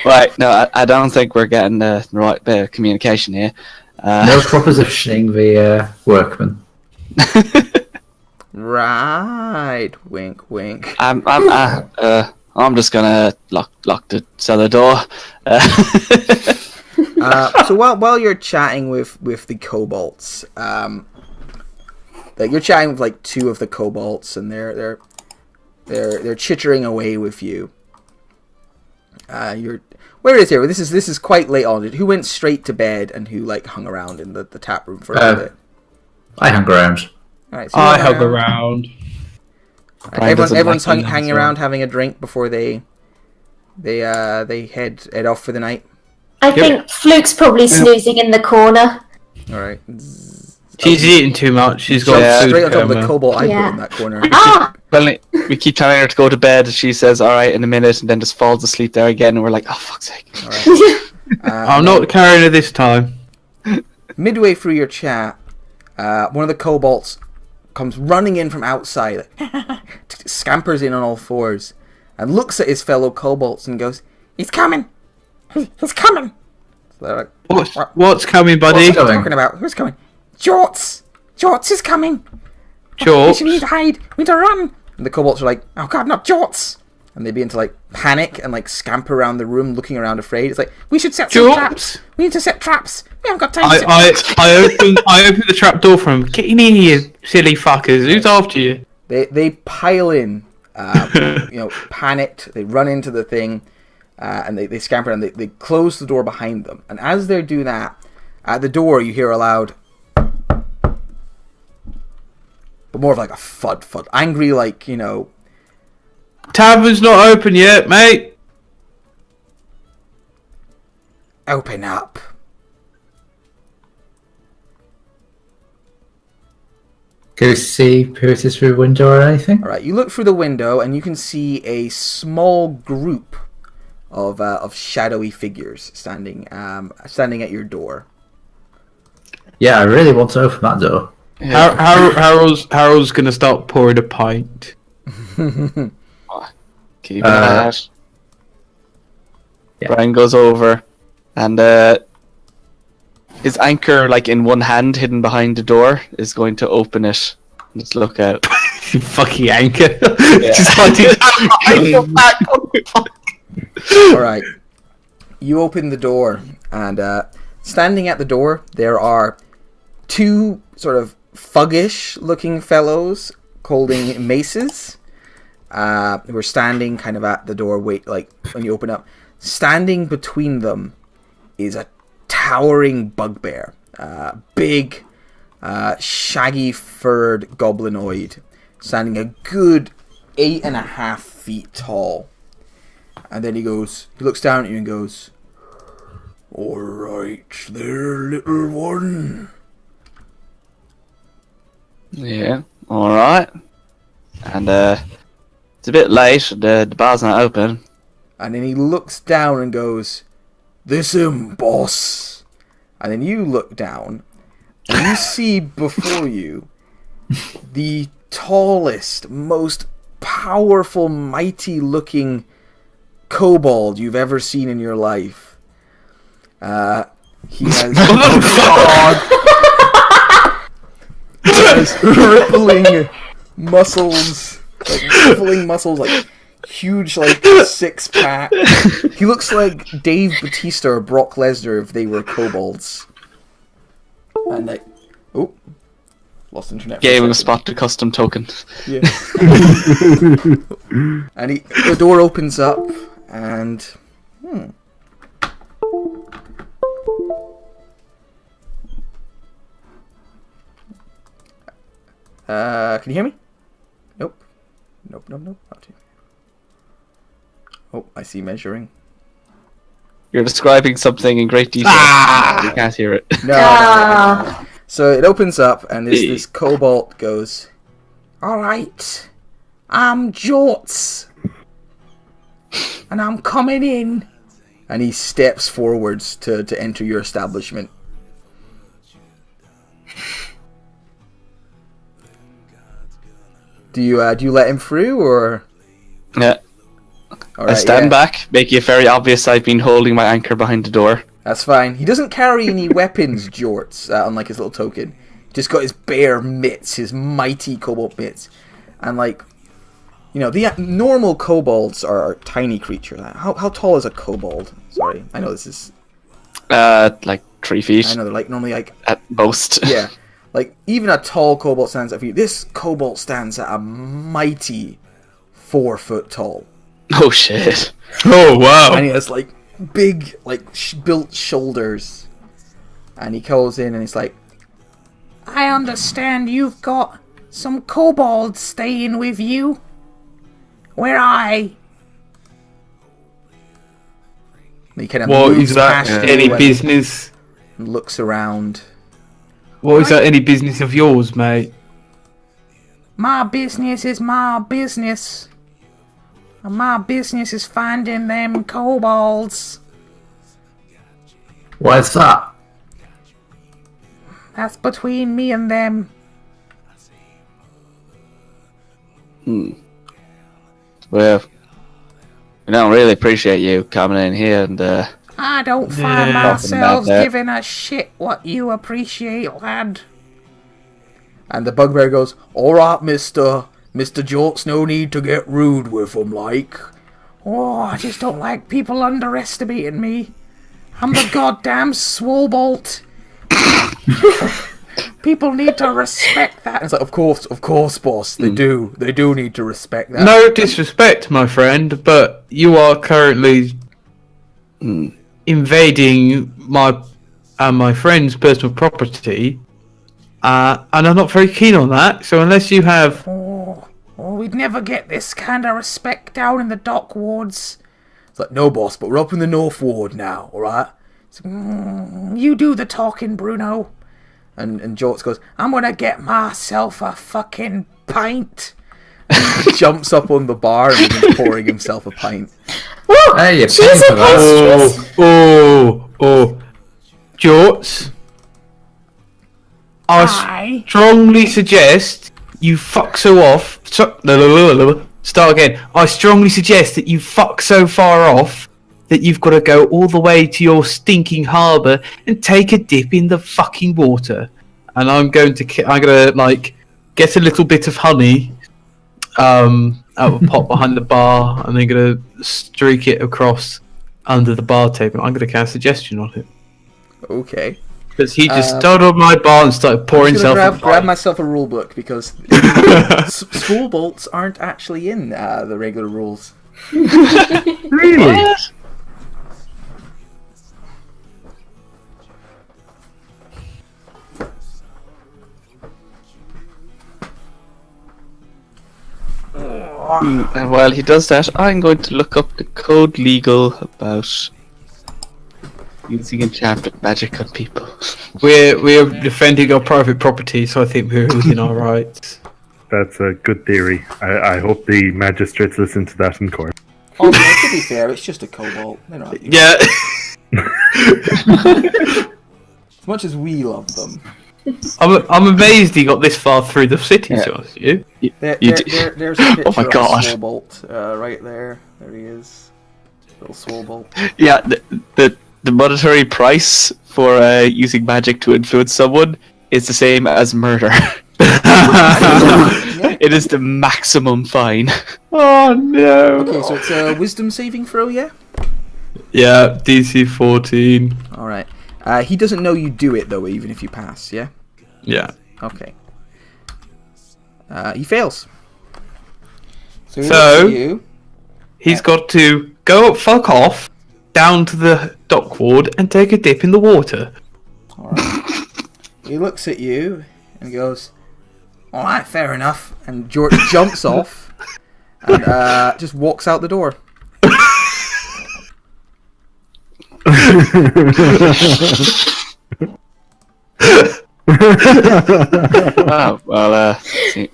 Right, no, I don't think we're getting the right bit of communication here. No propositioning the workman. Right, wink, wink. I'm just gonna lock the cellar door. So while you're chatting with the kobolds, like you're chatting with like 2 of the kobolds, and they're chittering away with you. Where is here? This is quite late on. Who went straight to bed and who like hung around in the tap room for a little bit? I hung around. All right, so I you hung around. All right, Brian doesn't everyone's like me, hanging so- around having a drink before they head off for the night. I think Fluke's probably snoozing in the corner. All right. She's eating too much. She's got Yeah. food Straight on top of the coma. kobold I put Yeah. in that corner. Ah! Well, we keep telling her to go to bed, and she says, "All right," in a minute, and then just falls asleep there again, and we're like, "Oh, fuck's sake!" All right. I'm not carrying her this time. Midway through your chat, one of the kobolds comes running in from outside, like, scampers in on all fours, and looks at his fellow kobolds and goes, "He's coming! He's coming!" So they're like, What's coming, buddy? "What's he talking about? Who's coming? Jorts! Jorts is coming! We Short. need to hide! We need to run!" And the kobolds are like, "Oh god, not Jorts!" and they begin to like panic and like scamper around the room, looking around afraid. It's like, we should set some traps. We need to set traps. We haven't got time to set traps. I open the trap door for him. Get in here, you silly fuckers. Who's after you? They pile in, panicked. They run into the thing, and they scamper and they close the door behind them. And as they do that, at the door you hear a loud, but more of like a fud. Angry, like, Tavern's not open yet, mate. open up. Can you see who it is through the window or anything? All right, you look through the window and you can see a small group of shadowy figures standing at your door. Yeah, I really want to open that door. Harold's gonna start pouring a pint. Keep an eye out. Yeah. Brian goes over, and his anchor, like in one hand, hidden behind the door, is going to open it. Let's look out. You fucking anchor. Yeah. Just like All right, you open the door, and standing at the door there are two sort of thuggish-looking fellows holding maces, who are standing kind of at the door. Like when you open up, standing between them is a towering bugbear, big, shaggy furred goblinoid, standing a good 8.5 feet tall. And then he looks down at you and goes, "All right, there, little one." Yeah, alright. And it's a bit late, the bar's not open. And then he looks down and goes, "This him, boss." And then you look down and you see before you the tallest, most powerful, mighty looking kobold you've ever seen in your life. He has he has rippling muscles, like huge, like 6-pack. He looks like Dave Bautista or Brock Lesnar if they were kobolds. And like, oh, lost internet. Gave him a spot to custom token. Yeah. And the door opens up, and can you hear me? Nope. Not you. Oh, I see measuring. You're describing something in great detail. You can't hear it. No. So it opens up, and this kobold goes, "All right, I'm Jorts, and I'm coming in." And he steps forwards to enter your establishment. Do you let him through, or? Yeah. All I stand back, making it very obvious I've been holding my anchor behind the door. That's fine. He doesn't carry any weapons, Jorts, unlike his little token. Just got his bare mitts, his mighty kobold mitts. And like, the normal kobolds are tiny creatures. How tall is a kobold? Sorry, I know this is... Like 3 feet. I know, they're like normally like... At most. Yeah. Like, even a tall kobold stands at feet. This kobold stands at a mighty 4 foot tall. Oh shit. Oh wow. And he has like big, like built shoulders. And he calls in and he's like, "I understand you've got some kobolds staying with you. Where I?" And he kind of What moves is that past any you and business? looks around. What is that any business of yours, mate? My business is my business. And my business is finding them kobolds. What's that? That's between me and them. Well, we don't really appreciate you coming in here and I don't find talking about myself that. giving a shit what you appreciate, lad. And the bugbear goes, "All right, Mr. Jorts, no need to get rude with him, like. Oh, I just don't like people underestimating me. I'm the goddamn Swobolt. People need to respect that. It's like, of course, boss. They do. They do need to respect that. No disrespect, my friend, but you are currently invading my friend's personal property, and I'm not very keen on that. So unless you have, we'd never get this kind of respect down in the dock wards. It's like, no, boss, but we're up in the North Ward now, all right? It's like, you do the talking, Bruno. And Jorts goes, I'm gonna get myself a fucking pint. He jumps up on the bar and begins pouring himself a pint. Hey, you're Cheese paying for and that. pastries. Jorts, I strongly suggest you fuck so off. Start again. I strongly suggest that you fuck so far off that you've got to go all the way to your stinking harbour and take a dip in the fucking water. And I'm gonna like get a little bit of honey out of a pot behind the bar, and then gonna streak it across under the bar table. I'm gonna cast suggestion on it. Okay. Because he just stood on my bar and started pouring himself. Grab myself a rule book because Swobolts aren't actually in the regular rules. Really? And while he does that, I'm going to look up the code legal about using enchantment magic on people. We're defending our private property, so I think we're within our rights. That's a good theory. I hope the magistrates listen to that in court. Oh, to be fair, it's just a kobold. They're not. Yeah. As much as we love them. I'm amazed he got this far through the city, to be honest with you. There's a picture Oh my God. of Swobolt right there. There he is. Little Swobolt. Yeah, the monetary price for using magic to influence someone is the same as murder. It is the maximum fine. Oh no! Okay, so it's a wisdom saving throw, yeah? Yeah, DC 14. Alright. He doesn't know you do it, though, even if you pass, yeah? Yeah. Okay. He fails. So, you. He's got to go fuck off down to the dock ward and take a dip in the water. Alright. He looks at you and goes, alright, fair enough. And George jumps off and just walks out the door. Oh, well,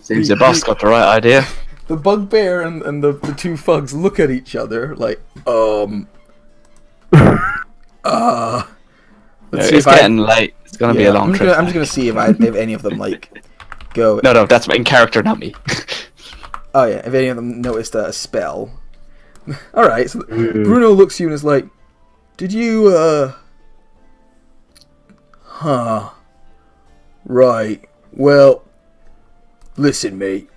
seems the boss got the right idea. The bugbear and the two thugs look at each other like, let's see It's if getting late. It's gonna be a long trip. I'm just gonna see if any of them like go. No, that's in character, not me. Oh yeah, if any of them noticed a spell. All right, so Bruno looks at you and is like, "Did you Huh. Right. Well, listen, mate.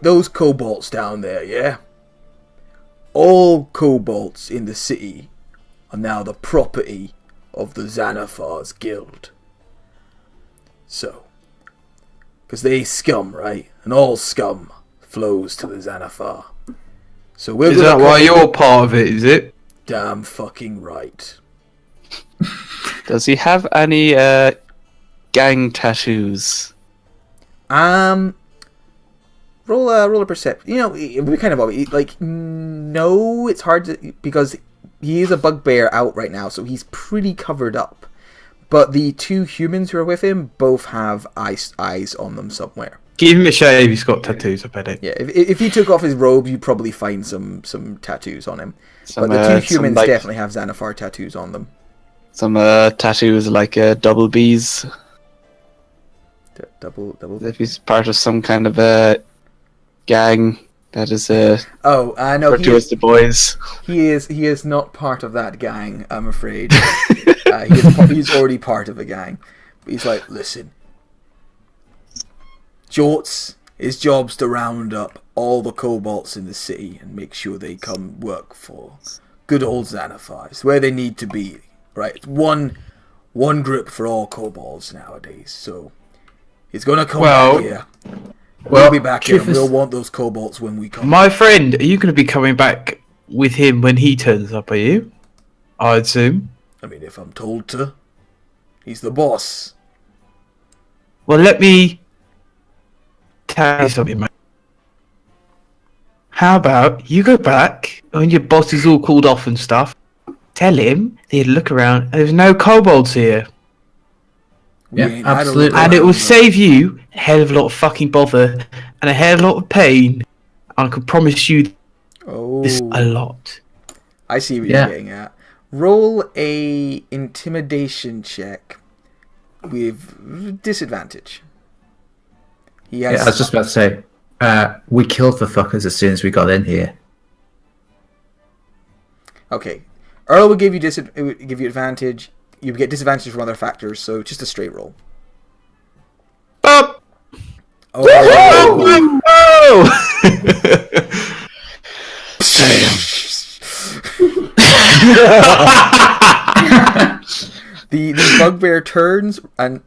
Those kobolds down there, yeah? All kobolds in the city are now the property of the Xanathar's guild. So, because they scum, right? And all scum flows to the Xanathar. So we're Is that why you're part of it, is it? Damn fucking right. Does he have any gang tattoos? Roll a perception. You know, we kind of like no. It's hard to because he is a bugbear out right now, so he's pretty covered up. But the two humans who are with him both have eyes on them somewhere. Give him a shave. He's got tattoos. I bet it. Yeah, if he took off his robe, you'd probably find some tattoos on him. But the two humans definitely have Xanathar tattoos on them. Some tattoos like double B's. Double. If he's part of some kind of a gang that is Oh, I know. referred to as the boys. He is not part of that gang, I'm afraid. He's already part of a gang. But he's like, listen, Jorts, his job's to round up all the kobolds in the city and make sure they come work for good old Xanathar. It's where they need to be, right? It's one group for all kobolds nowadays, so he's gonna come back here. We'll be back here, and we'll want those kobolds when we come. My friend, are you going to be coming back with him when he turns up, are you? I assume. I mean, if I'm told to. He's the boss. Well, let me tell you something, mate. How about you go back, when your boss is all called off and stuff, tell him that he'd look around and there's no kobolds here. Yeah, absolutely. And it will save you a hell of a lot of fucking bother and a hell of a lot of pain. And I can promise you this a lot. I see what you're getting at. Roll a intimidation check with disadvantage. I was just about to say, we killed the fuckers as soon as we got in here. Okay. Earl will give you advantage. You get disadvantage from other factors, so just a straight roll. Up! Oh! The bugbear turns, and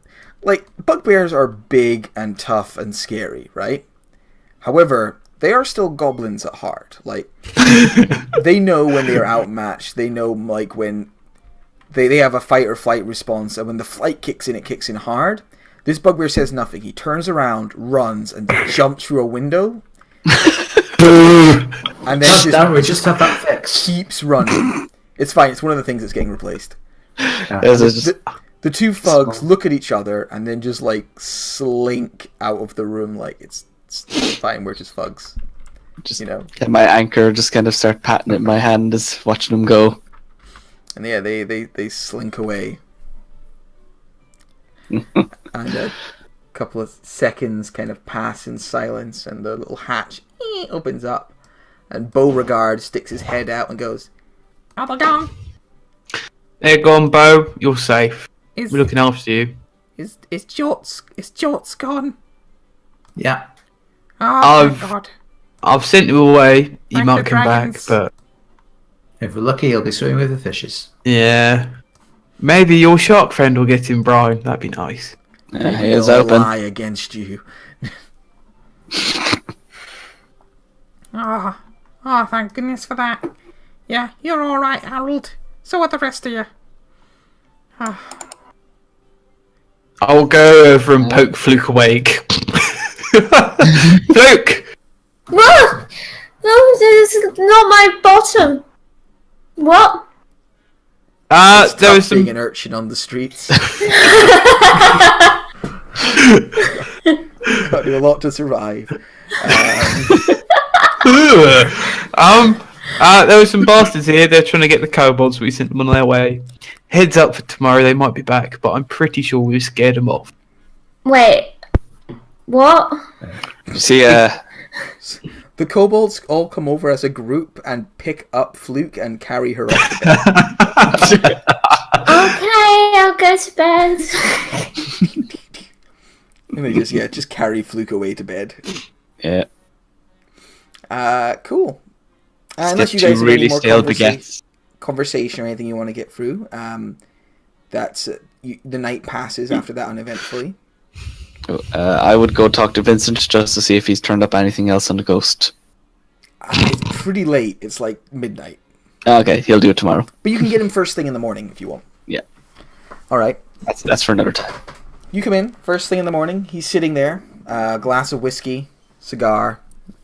bugbears are big and tough and scary, right? However, they are still goblins at heart. They know when they are outmatched. They know when they have a fight or flight response, and when the flight kicks in, it kicks in hard. This bugbear says nothing. He turns around, runs, and jumps through a window. And then we just have that fixed. Keeps running. It's fine. It's one of the things that's getting replaced. The two thugs look at each other and then just slink out of the room like it's fine. We're just thugs. Get my anchor. Just kind of start patting it in my hand as watching them go. And yeah, they slink away. And a couple of seconds kind of pass in silence, and the little hatch opens up, and Beauregard sticks his head out and goes, "Are they gone? They're gone, Beau. You're safe. We're looking after you." Is Jorts gone? Yeah. Oh, thank God. I've sent him away. He might come back, but if we're lucky, he'll be swimming with the fishes. Yeah. Maybe your shark friend will get him, Brian. That'd be nice. Yeah, he is open. Lie against you. Oh, thank goodness for that. Yeah, you're all right, Harold. So are the rest of you. I'll go over and poke Fluke awake. Fluke! What? No, this is not my bottom. What? There was being an urchin on the streets. Got to do a lot to survive. There were some bastards here. They're trying to get the kobolds. We sent them on their way. Heads up for tomorrow. They might be back, but I'm pretty sure we've scared them off. Wait. What? See, the kobolds all come over as a group and pick up Fluke and carry her off to bed. Okay, I'll go to bed. And they just carry Fluke away to bed. Yeah. Cool. Unless you guys have really any more stale baguettes. Conversation or anything you want to get through, the night passes after that uneventfully. I would go talk to Vincent just to see if he's turned up anything else on the ghost. It's pretty late. It's like midnight. Okay, he'll do it tomorrow. But you can get him first thing in the morning if you want. Yeah. All right. That's for another time. You come in first thing in the morning. He's sitting there, glass of whiskey, cigar,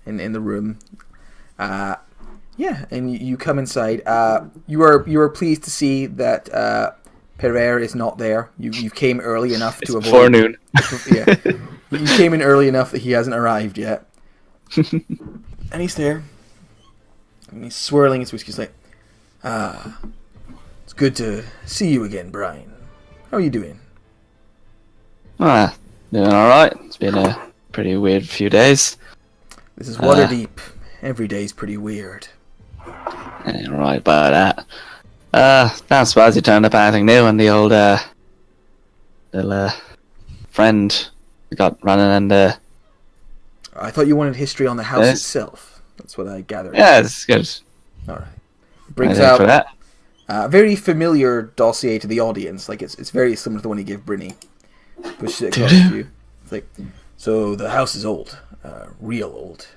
in the room. Yeah, and you come inside. You are pleased to see that Pereira is not there. You came early enough to avoid. Forenoon. Yeah, you came in early enough that he hasn't arrived yet. And he's there. And he's swirling his whiskey. He's like, it's good to see you again, Brian. How are you doing? Doing alright. It's been a pretty weird few days. This is Waterdeep. Every day's pretty weird. Right about that. Don't suppose you turned up anything new and the old little friend got running and I thought you wanted history on the house Yes. itself. That's what I gathered. Yeah, it's good. All right. Brings I think for out that. a very familiar dossier to the audience. Like it's very similar to the one you gave Brynny. Pushes it across to you. It's like, so the house is old, real old.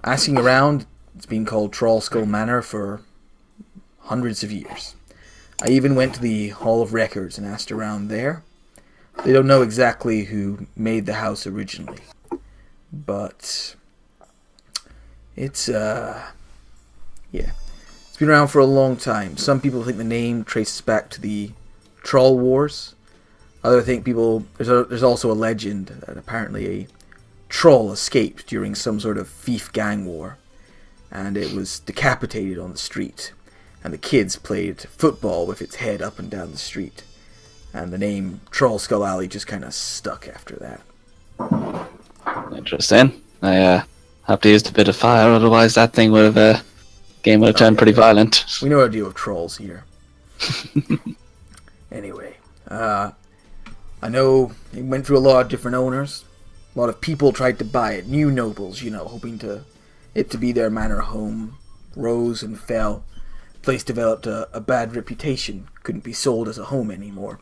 Asking around, it's been called Trollskull Manor for hundreds of years. I even went to the Hall of Records and asked around there. They don't know exactly who made the house originally, but it's it's been around for a long time. Some people think the name traces back to the Troll Wars. Other think there's also a legend that apparently a troll escaped during some sort of thief gang war, and it was decapitated on the street, and the kids played football with its head up and down the street, and the name Trollskull Alley just kind of stuck after that. Interesting. I have to use a bit of fire, otherwise that thing would have game would have turned pretty violent. We know how to deal with trolls here. Anyway, I know it went through a lot of different owners. A lot of people tried to buy it. New nobles, hoping it to be their manor home. Rose and fell. The place developed a bad reputation. Couldn't be sold as a home anymore.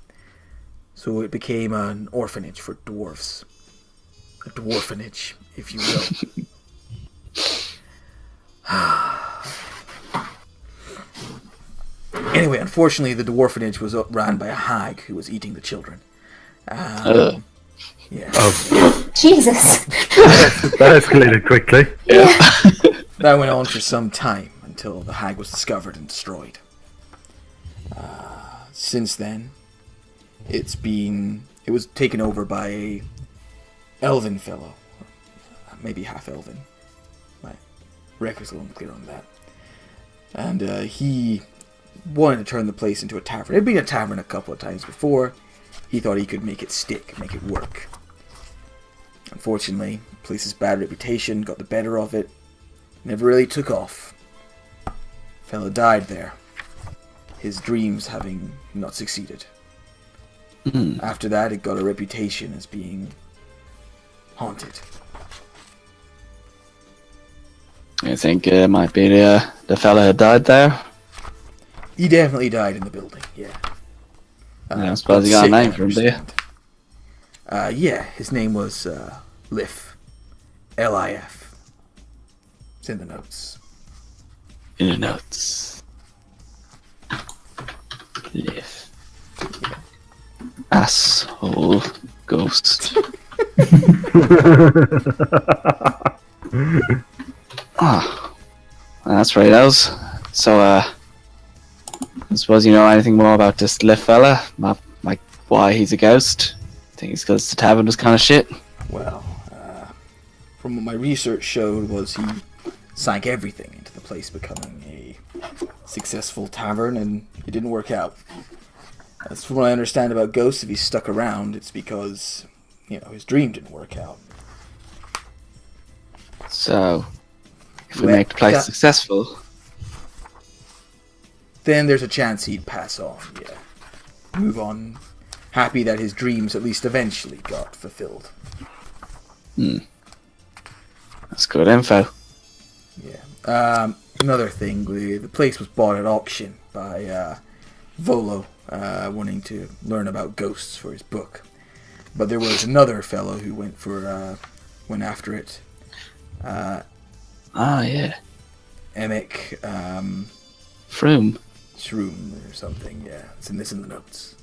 So it became an orphanage for dwarves. A dwarfanage, if you will. Anyway, unfortunately, the dwarfanage was ran by a hag who was eating the children. Yeah. Jesus. That escalated quickly. That went on for some time until the hag was discovered and destroyed. Since then, it was taken over by a elven fellow, maybe half elven. My record's a little unclear on that. And he wanted to turn the place into a tavern. It had been a tavern a couple of times before. He thought he could make it stick, make it work. Unfortunately, the place's bad reputation got the better of it. Never really took off. Fellow died there. His dreams having not succeeded. After that, it got a reputation as being haunted. I think it might be the fella who died there. He definitely died in the building, yeah. I suppose he got a name for him, do you? Yeah, his name was Lif. L-I-F. It's in the notes. In the notes. Live. Asshole ghost. That's right, Els. So, I suppose you know anything more about this Lif fella? Like, why he's a ghost? I think it's because the tavern was kind of shit. Well, from what my research showed was he sank everything into the place becoming a successful tavern, and it didn't work out. That's from what I understand about ghosts. If he's stuck around, it's because, his dream didn't work out. So, if we make the place successful, then there's a chance he'd pass on, yeah. Move on. Happy that his dreams at least eventually got fulfilled. That's good info. Yeah. Another thing, the place was bought at auction by Volo, wanting to learn about ghosts for his book. But there was another fellow who went after it. Yeah. Emic, Froome. Shroom or something, yeah. It's in the notes.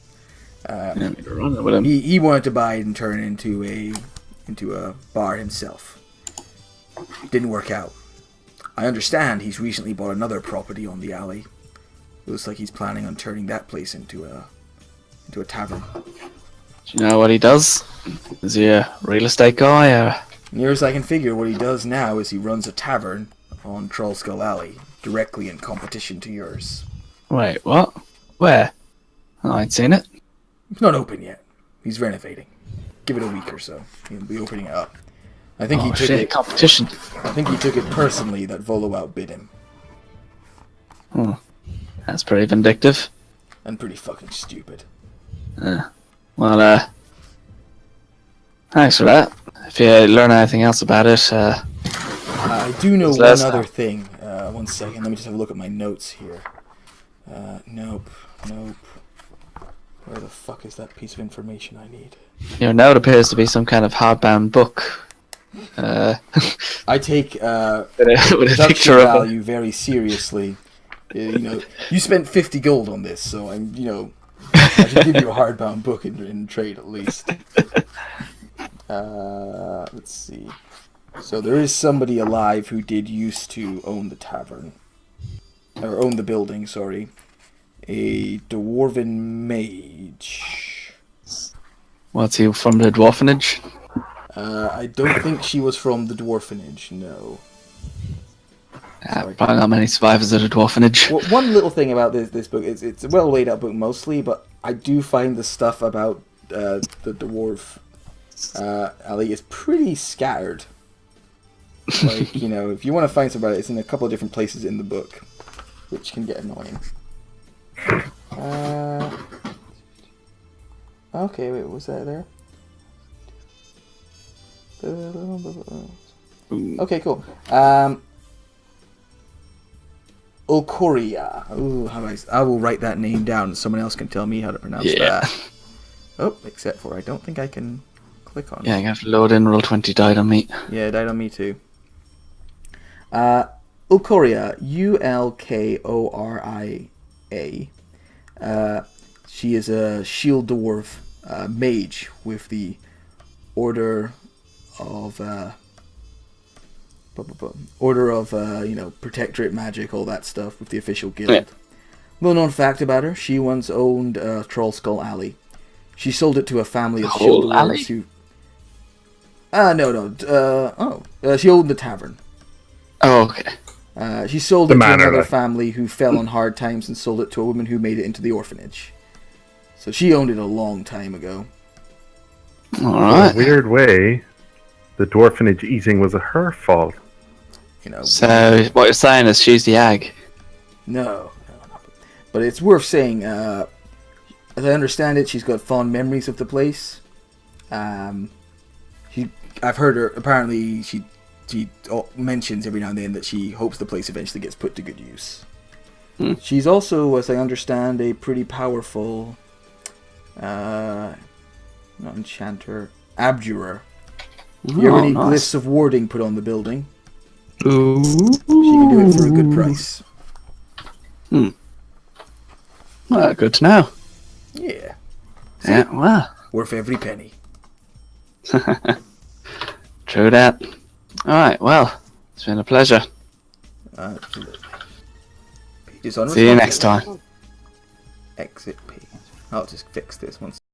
Run with him. He wanted to buy it and turn it into a bar himself. Didn't work out. I understand he's recently bought another property on the alley. Looks like he's planning on turning that place into a tavern. Do you know what he does? Is he a real estate guy or? Near as I can figure, what he does now is he runs a tavern on Trollskull Alley, directly in competition to yours. Wait, what? Where? I ain't seen it. It's not open yet. He's renovating. Give it a week or so. He'll be opening it up. I think he took it competition. I think he took it personally that Volo outbid him. That's pretty vindictive. And pretty fucking stupid. Well, thanks for that. If if you learn anything else about it, I do know Just one let us other know. thing. 1 second, let me just have a look at my notes here. Nope. Where the fuck is that piece of information I need? now it appears to be some kind of hardbound book. I take with a production picture of value very seriously. You spent 50 gold on this, so I'm, I should give you a hardbound book in trade at least. Let's see. So there is somebody alive who did used to own the tavern. Or own the building, sorry. A dwarven mage. What's he from the dwarfenage? I don't think she was from the dwarfenage, no. Probably not many survivors of the dwarfenage. Well, one little thing about this book, it's a well laid out book mostly, but I do find the stuff about the dwarf alley is pretty scattered. Like, if you want to find somebody, it's in a couple of different places in the book, which can get annoying. Okay, wait, was that there? Okay, cool. Ulcoria. Ooh, I will write that name down. Someone else can tell me how to pronounce that. Oh, except for I don't think I can click on it. Yeah, you have to load in Roll20 died on me. Yeah, it died on me too. Ulcoria, Ulkoria. She is a shield dwarf mage with the Order of Protectorate magic, all that stuff with the official guild. Yeah. Little known fact about her: she once owned Troll Skull Alley. She sold it to a family of Whole shield alley? dwarves who. She owned the tavern. Oh, okay. She sold The it to manor, another like. family who fell on hard times and sold it to a woman who made it into the orphanage. So she owned it a long time ago. In Alright. a weird way, the dwarfenage eating was her fault. So, what you're saying is she's the ag. No. But it's worth saying, as I understand it, she's got fond memories of the place. I've heard her, apparently she mentions every now and then that she hopes the place eventually gets put to good use. She's also, as I understand, a pretty powerful, not enchanter, abjurer. If you ever need glyphs of warding put on the building, Ooh. she can do it for a good price. Well, good to know. Yeah. Yeah, well. Worth every penny. True that. Alright, well. It's been a pleasure. Absolutely. Pages on See you next time. Exit page. I'll just fix this once.